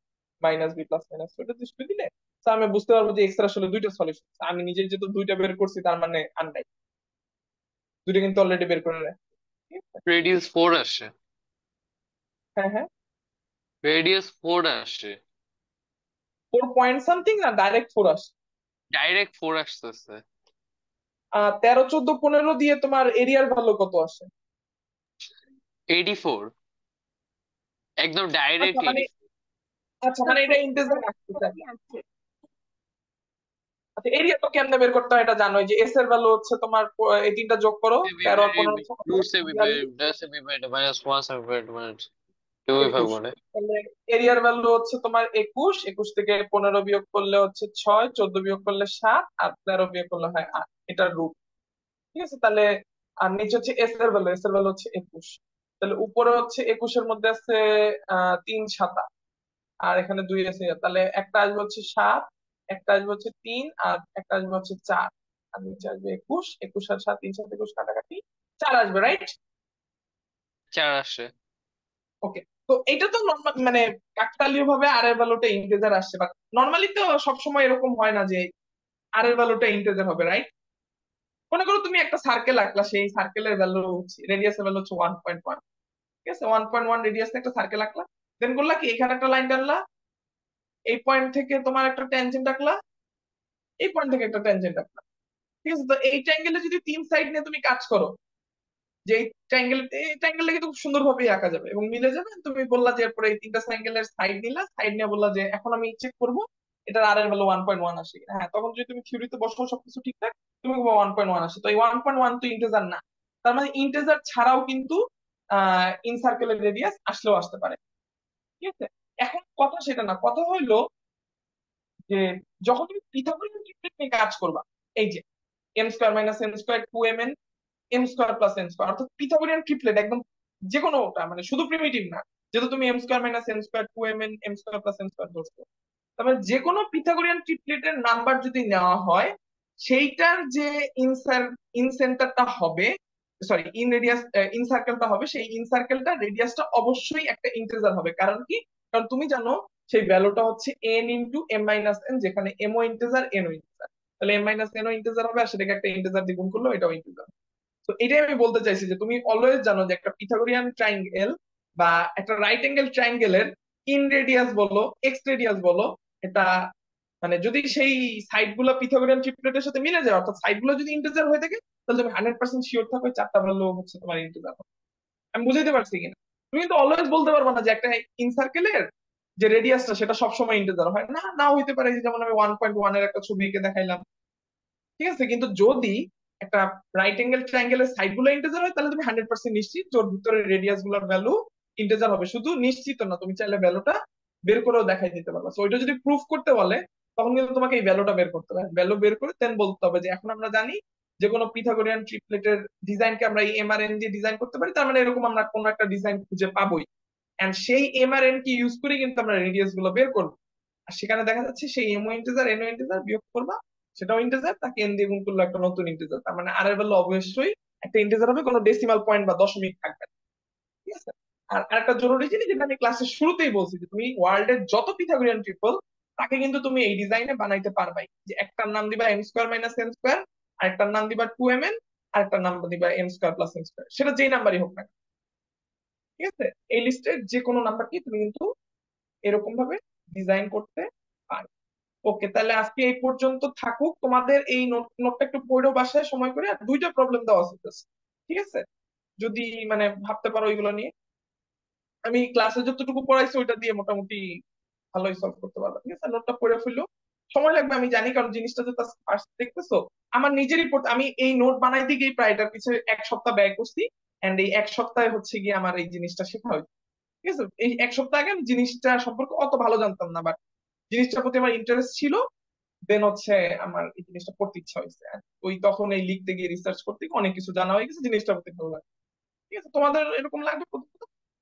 মাইনাস বি প্লাস মাইনাস ওটা দৃষ্টি দিলে তো আমি বুঝতে পারবো যে এক্স এর আসলে দুইটা সলিউশন। আমি নিজে যেহেতু দুইটা বের করছি, তার মানে আর নাই, দুইটা কিন্তু অলরেডি বের করে রাখছি। ঠিক আছে? রেডিয়াস 4 আসে। হ্যাঁ হ্যাঁ, রেডিয়াস 4 আসে। 4 পয়েন্ট সামথিং না, ডাইরেক্ট 4 আসে। ডাইরেক্ট 4 আসতেছে। 13 14 15 দিয়ে তোমার এরিয়ার ভ্যালু কত আসে? 84, একদম আচ্ছা ডাইরেক্ট মানে, 84। আচ্ছা মানে এটা ইন্টিজার আসছে। আচ্ছা, এরিয়া তো কেমনে বের করতে হয় এটা জানো, যে এস এর ভ্যালু হচ্ছে তোমার এই তিনটা যোগ করো, 13 আর 15 হচ্ছে কত? 2 সেমি 2 সেমি 21। মানে তাহলে এরিয়ার ভ্যালু হচ্ছে তোমার 21, 21 থেকে 15 বিয়োগ করলে হচ্ছে 6, 14 বিয়োগ করলে 7, আর 13 বিয়োগ করলে হয় 8, এটার রুট। ঠিক আছে, তাহলে আর নিচে হচ্ছে এস এর ভ্যালু, এস এর ভ্যালু হচ্ছে 21। তাহলে উপরে হচ্ছে 21 এর মধ্যে আছে 3 7, আর এখানে 2 আছে, তাহলে একটা আসবে হচ্ছে 7, একটা আসবে হচ্ছে 3, আর একটা আসবে হচ্ছে 4, আর নিচে আসবে 21, 21 আর 7, 3 7 21 কাটাকাটি 4 আসবে, রাইট? 4 আসে। ওকে। তো এটা তো মানে কাকতালীয় ভাবে আর এর ভ্যালুটা ইন্টিজার আসছে, বাট নর্মালি তো সবসময় এরকম হয় না যে আর এর ভ্যালুটা ইন্টিজার হবে, রাইট? মনে করো তুমি একটা সার্কেল আঁকলা, সেই সার্কেলের ভ্যালু হচ্ছে, রেডিয়াসের ভ্যালু হচ্ছে 1.1। ঠিক আছে, 1.1 রেডিয়াস একটা সার্কেল আঁকলা, দেন করলা কি, এখানে একটা লাইন টানলা, এই পয়েন্ট থেকে তোমার একটা ট্যানজেন্ট আঁকলা, এই পয়েন্ট থেকে একটা ট্যানজেন্ট আঁকলা। ঠিক আছে, তো এই ট্রায়াঙ্গেলে যদি তিন সাইড নিয়ে তুমি কাজ করো, যে এই ট্রাইঙ্গেলটা কিন্তু খুব সুন্দরভাবে আঁকা যাবে এবং মিলে যাবে। তুমি বললা যে এরপরে এই তিনটা ট্রাইঙ্গেলের সাইড নিলা, সাইড নিয়ে বললা যে এখন আমি চেক করবো এটার আর এর ভ্যালু 1.1 আসে কিনা। হ্যাঁ, তখন যদি তুমি থিওরিতে বসাও সবকিছু ঠিকঠাক, তুমি 1.1 আসে, তো এই 1.1 তো ইন্টেজার না। তার মানে ইন্টেজার ছাড়াও কিন্তু ইনসার্কেলের রেডিয়াস আসলেও আসতে পারে। ঠিক আছে, এখন কথা সেটা না, কথা হইলো যে যখন তুমি পিথাগোরিয়ান ট্রিপলেট নিয়ে কাজ করবা, এই যে M square minus N square two M N M square plus N square, অর্থাৎ পিথাগোরিয়ান ট্রিপলেট একদম যে কোনো ওটা, মানে শুধু প্রিমিটিভ না, যেহেতু তুমি M square minus N square two M N M square plus N square ধরছো, তবে যে কোনো পিথাগোরিয়ান ট্রিপলেটের নাম্বার যদি নেওয়া হয়, সেইটার যে ইনসার ইন সেন্টারটা হবে, সরি ইন রেডিয়াস, ইন সার্কেলটা হবে, সেই ইন সার্কেলটা রেডিয়াসটা অবশ্যই একটা ইন্টিজার হবে। কারণ কি? কারণ তুমি জানো সেই ভ্যালুটা হচ্ছে N into M minus N, যেখানে এম ও ইন্টিজার এন ও ইন্টিজার, তাহলে এম মাইনাস এন ও ইন্টিজার হবে, আর সেটাকে একটা ইন্টিজার দিয়ে গুণ করলো, এটাও ইন্টিজার। তো এটাই আমি বলতে চাইছি যে তুমি অলওয়েজ জানো যে একটা পিথাগোরিয়ান ট্রাইঙ্গেল বা একটা রাইট অ্যাঙ্গেল ট্রাইঙ্গেলের ইন রেডিয়াস বলো এক্স রেডিয়াস বলো, এটা মানে যদি সেই সাইড গুলো পিথাগোরিয়ান ট্রিপলেটের সাথে মিলে যায়, অর্থাৎ সাইড গুলো যদি ইন্টিজার হয়ে থাকে, তাহলে তুমি 100% শিওর থাকো এই চারটা ভ্যালু হচ্ছে তোমার ইন্টিজার। আমি বুঝাইতে পারছি কিনা? তুমি কিন্তু অলওয়েজ বলতে পারবে না যে একটা ইন সার্কেলের যে রেডিয়াসটা সেটা সবসময় ইন্টিজার হয় না, না হইতে পারে। যেমন আমি 1.1 এর একটা ছবি এঁকে দেখাইলাম, ঠিক আছে, কিন্তু যদি একটা রাইট অ্যাঙ্গেল ট্রায়াঙ্গেলের সাইড গুলো ইন্টিজার হয়, তাহলে তুমি 100% নিশ্চিত যে ওর ভিতরে রেডিয়াস গুলোর ভ্যালু ইন্টিজার হবে। শুধু নিশ্চিত না, তুমি চাইলে ভ্যালুটা বের করেও দেখাই দিতে পারবে। তো ওইটা যদি প্রুফ করতে বলে, তখন কিন্তু তোমাকে এই ভ্যালুটা বের করতে হবে, ভ্যালু বের করে দেন বলতে হবে যে এখন আমরা জানি যে কোনো পিথাগোরিয়ান ট্রিপলেটের ডিজাইনকে আমরা এই এমআরএন দিয়ে ডিজাইন করতে পারি, তার মানে এরকম আমরা কোনো একটা ডিজাইন খুঁজে পাবোই। এন্ড সেই এমআরএন কি ইউজ করে কিন্তু আমরা রেডিয়াস গুলো বের করবো। আর সেখানে দেখা যাচ্ছে সেই এমও ইন্টিজার এনও ইন্টিজার বিয়োগ করবা, সেটাও ইন্টিজার, তাকে এন দিয়ে গুণ করলে একটা নতুন ইন্টিজার, তার মানে আর এর ভ্যালু অবশ্যই একটা ইন্টিজার হবে, কোনো ডেসিমাল পয়েন্ট বা দশমিক থাকবে না। ঠিক আছে। আর আরেকটা জরুরি জিনিস যেটা আমি ক্লাসের শুরুতেই বলছি, যে তুমি ওয়ার্ল্ডের যত পিথাগোরিয়ান ট্রিপল তাকে কিন্তু তুমি এই ডিজাইনে বানাইতে পারবাই, যে একটার নাম দিবা M square minus N square, আরেকটার নাম দিবা টু এম এন, আরেকটার নাম দিবা M square plus N square, সেটা যেই নাম্বারই হোক না কেন। ঠিক আছে, এই লিস্টের যে কোনো নাম্বারকে তুমি কিন্তু এরকম ভাবে ডিজাইন করতে পারো। ওকে, তাহলে আজকে এই পর্যন্ত থাকুক। তোমাদের এই নোটটা একটু পড়ো বাসায় সময় করে, আর দুইটা প্রবলেম দেওয়া আছে just, ঠিক আছে? যদি মানে ভাবতে পারো এগুলো নিয়ে, আমি ক্লাসে যতটুকু পড়াইছি ওইটা দিয়ে মোটামুটি ভালোই সলভ করতে পারবো। ঠিক আছে, নোটটা পড়ে ফেলো, সময় লাগবে আমি জানি, কারণ জিনিসটা তো ফার্স্ট দেখতেছো। আমার নিজেরই আমি এই নোট বানাইতে গিয়ে প্রায় এটার পিছনে 1 সপ্তাহ ব্যয় করছি, এন্ড এই 1 সপ্তাহে হচ্ছে গিয়ে আমার এই জিনিসটা শেখা হয়েছে। ঠিক আছে, এই 1 সপ্তাহ আগে আমি জিনিসটা সম্পর্কে অত ভালো জানতাম না, বাট জিনিসটার প্রতি আমার ইন্টারেস্ট ছিল, দেন হচ্ছে আমার এই জিনিসটা পড়তে ইচ্ছা হয়েছে। আর ওই তখন এই লিখতে গিয়ে রিসার্চ করতে গিয়ে অনেক কিছু জানা হয়ে গেছে, জিনিসটা প্রতি ভালো লাগে। ঠিক আছে, তোমাদের এরকম লাগবে,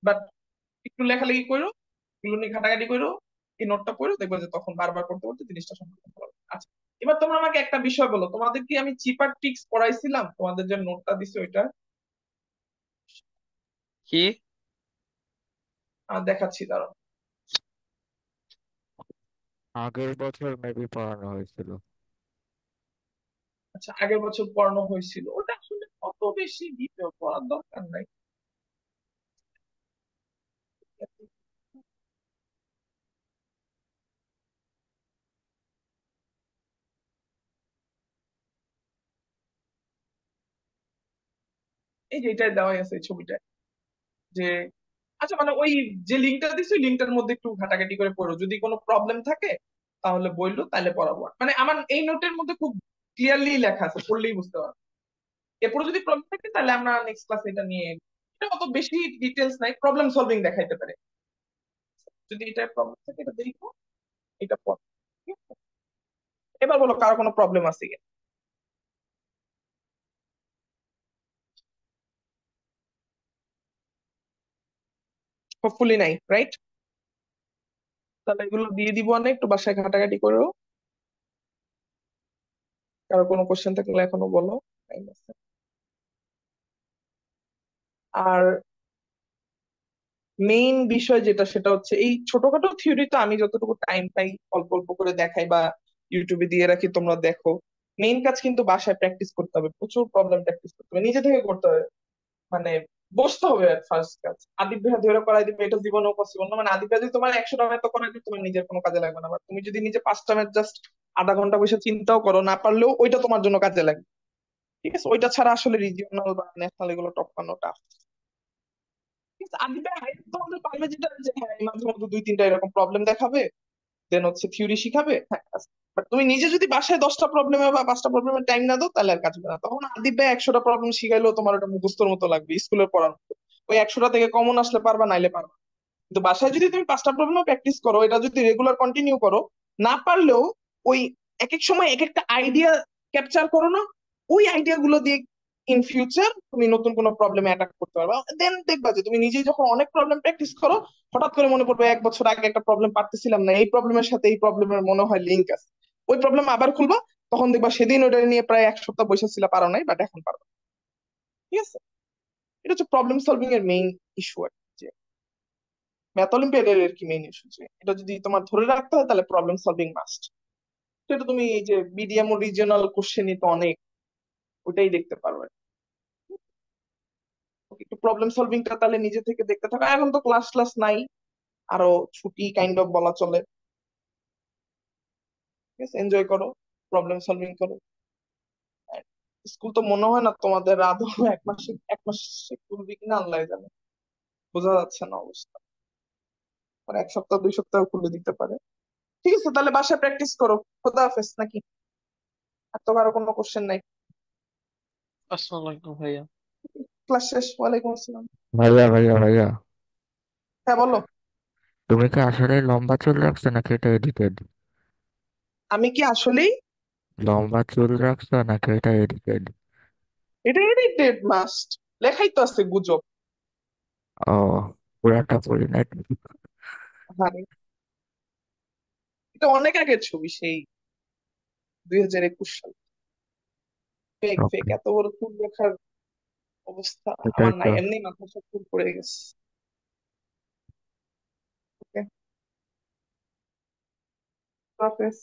বাট একটু লেখালেখি করো, এগুলো নিয়ে ঘাটাঘাটি করো, এই নোটটা পড়ো, দেখবে যে তখন বারবার করতে করতে জিনিসটা সম্পর্কে ভালো লাগে। আচ্ছা, এবার তোমরা আমাকে একটা বিষয় বলো, তোমাদের কি আমি চিপার ট্রিক্স পড়াইছিলাম? তোমাদের যে নোটটা দিছে ওইটা কি? দেখাচ্ছি, দাঁড়াও। আগের বছর মেবি পড়ানো হয়েছিল। আচ্ছা, আগের বছর পড়ানো হয়েছিল, ওটা আসলে অত বেশি ডিটেল পড়ার দরকার নাই। এই যে এটাই দেওয়া আছে এই ছবিটা, যে আচ্ছা মানে ওই যে লিঙ্কটা দিছি ওই লিঙ্কটার মধ্যে একটু ঘাটাঘাটি করে পড়ো, যদি কোনো প্রবলেম থাকে তাহলে বললো, তাহলে পড়াবো। মানে আমার এই নোটের মধ্যে খুব ক্লিয়ারলি লেখা আছে, পড়লেই বুঝতে পারবে। এরপরে যদি প্রবলেম থাকে তাহলে আমরা নেক্সট ক্লাসে এটা নিয়ে, এটা অত বেশি ডিটেলস নাই, প্রবলেম সলভিং দেখাইতে পারে। যদি এটা প্রবলেম থাকে এটা দেখো, এটা পড়ো। ঠিক আছে? এবার বলো কারো কোনো প্রবলেম আছে কি? হোপফুলি নাই, রাইট? তাহলে এগুলো দিয়ে দিব, অনেক একটু বাসায় ঘাটাঘাটি করো। কারো কোনো কোশ্চেন থাকলে এখনো বলো, টাইম আছে। আর মেইন বিষয় যেটা সেটা হচ্ছে এই ছোটখাটো থিওরি তো আমি যতটুকু টাইম পাই অল্প অল্প করে দেখাই বা ইউটিউবে দিয়ে রাখি, তোমরা দেখো। মেইন কাজ কিন্তু বাসায় প্র্যাকটিস করতে হবে, প্রচুর প্রবলেম প্র্যাকটিস করতে হবে, নিজে থেকে করতে হবে। মানে বসতে হবে, ফার্স্ট কাজ। আদিব ভাইয়া ধরে করাই দিবে এটা জীবনেও পসিবল না, মানে আদিব ভাইয়া যদি তোমার 100টা ম্যাথ করাই দিবে তোমার নিজের কোনো কাজে লাগবে না, বাট তুমি যদি নিজে 5টা ম্যাথ জাস্ট আধা ঘন্টা বসে চিন্তাও করো, না পারলেও ওইটা তোমার জন্য কাজে লাগবে। ঠিক আছে, ওইটা ছাড়া আসলে রিজিওনাল বা ন্যাশনাল এগুলো টপকানো টাফ। ঠিক আছে, আদিবে তোমাদের পারবে যেটা, যে হ্যাঁ এই মাঝে মধ্যে দুই তিনটা এরকম প্রবলেম দেখাবে, দেন হচ্ছে থিওরি শিখাবে, হ্যাঁ। বাট তুমি নিজে যদি বাসায় 10টা প্রবলেমে বা 5টা প্রবলেমের টাইম না দাও, তাহলে আর কাজ হবে না। তখন আদিব ভাই 100টা প্রবলেম শিখাইলেও তোমার ওটা মুখস্থর মতো লাগবে, স্কুলের পড়ার মতো। ওই 100টা থেকে কমন আসলে পারবা, নাইলে পারবা না। কিন্তু বাসায় যদি তুমি 5টা প্রবলেম প্র্যাকটিস করো, এটা যদি রেগুলার কন্টিনিউ করো, না পারলেও ওই এক এক সময় এক একটা আইডিয়া ক্যাপচার করো না, ওই আইডিয়া গুলো দিয়ে ইন ফিউচার তুমি নতুন কোনো প্রবলেমে অ্যাটাক করতে পারবে। দেন দেখবা যে তুমি নিজেই যখন অনেক প্রবলেম প্র্যাকটিস করো, হঠাৎ করে মনে পড়বে 1 বছর আগে একটা প্রবলেম পারতেছিলাম না, এই প্রবলেমের সাথে এই প্রবলেমের মনে হয় লিঙ্ক আছে। ওই প্রবলেম আবার খুলবা, তখন দেখবা সেদিন ওটা নিয়ে প্রায় 1 সপ্তাহ বসে ছিল, পারো নাই, বাট এখন পারো। ঠিক আছে, এটা হচ্ছে প্রবলেম সলভিং এর মেইন ইস্যু আর কি, যে ম্যাথ অলিম্পিয়াডের আর কি মেইন ইস্যু, যে এটা যদি তোমার ধরে রাখতে হয় তাহলে প্রবলেম সলভিং মাস্ট। সেটা তুমি এই যে বিডিএম ও রিজিওনাল কোশ্চেনই তো অনেক, ওটাই দেখতে পারো আর কি। একটু প্রবলেম সলভিংটা তাহলে নিজে থেকে দেখতে থাকো। এখন তো ক্লাস ক্লাস নাই, আরো ছুটি কাইন্ড অফ বলা চলে। ঠিক আছে, এনজয় করো, প্রবলেম সলভিং করো। স্কুল তো মনে হয় না তোমাদের আদৌ 1 মাসে খুলবে কিনা আল্লাহ জানে, বোঝা যাচ্ছে না অবস্থা। আর 1 সপ্তাহ 2 সপ্তাহ খুলে দিতে পারে। ঠিক আছে, তাহলে বাসায় প্র্যাকটিস করো। খোদা হাফেজ নাকি? আর তো কারো কোনো কোশ্চেন নাই? আসসালামু আলাইকুম ভাইয়া। ক্লাস শেষ, ওয়ালাইকুম আসসালাম। ভাইয়া ভাইয়া ভাইয়া, হ্যাঁ বলো। তুমি কি আসলে লম্বা চুল রাখছো নাকি এটা এডিটেড? আমি কি আসলেই? লম্বা চুল রাখছো নাকি এটা এডিটেড? এটা এডিটেড মাস্ট, লেখাই তো আছে গুজব। ও, পুরাটা পড়ি নাই। হ্যাঁ, এটা অনেক আগের ছবি, সেই 2021 সাল। ফেক ফেক, ওকে, এত বড় চুল লেখার অবস্থা এটাই আমার তো। নাই, এমনি মাথা সব চুল পড়ে গেছে। ওকে, হাফেজ।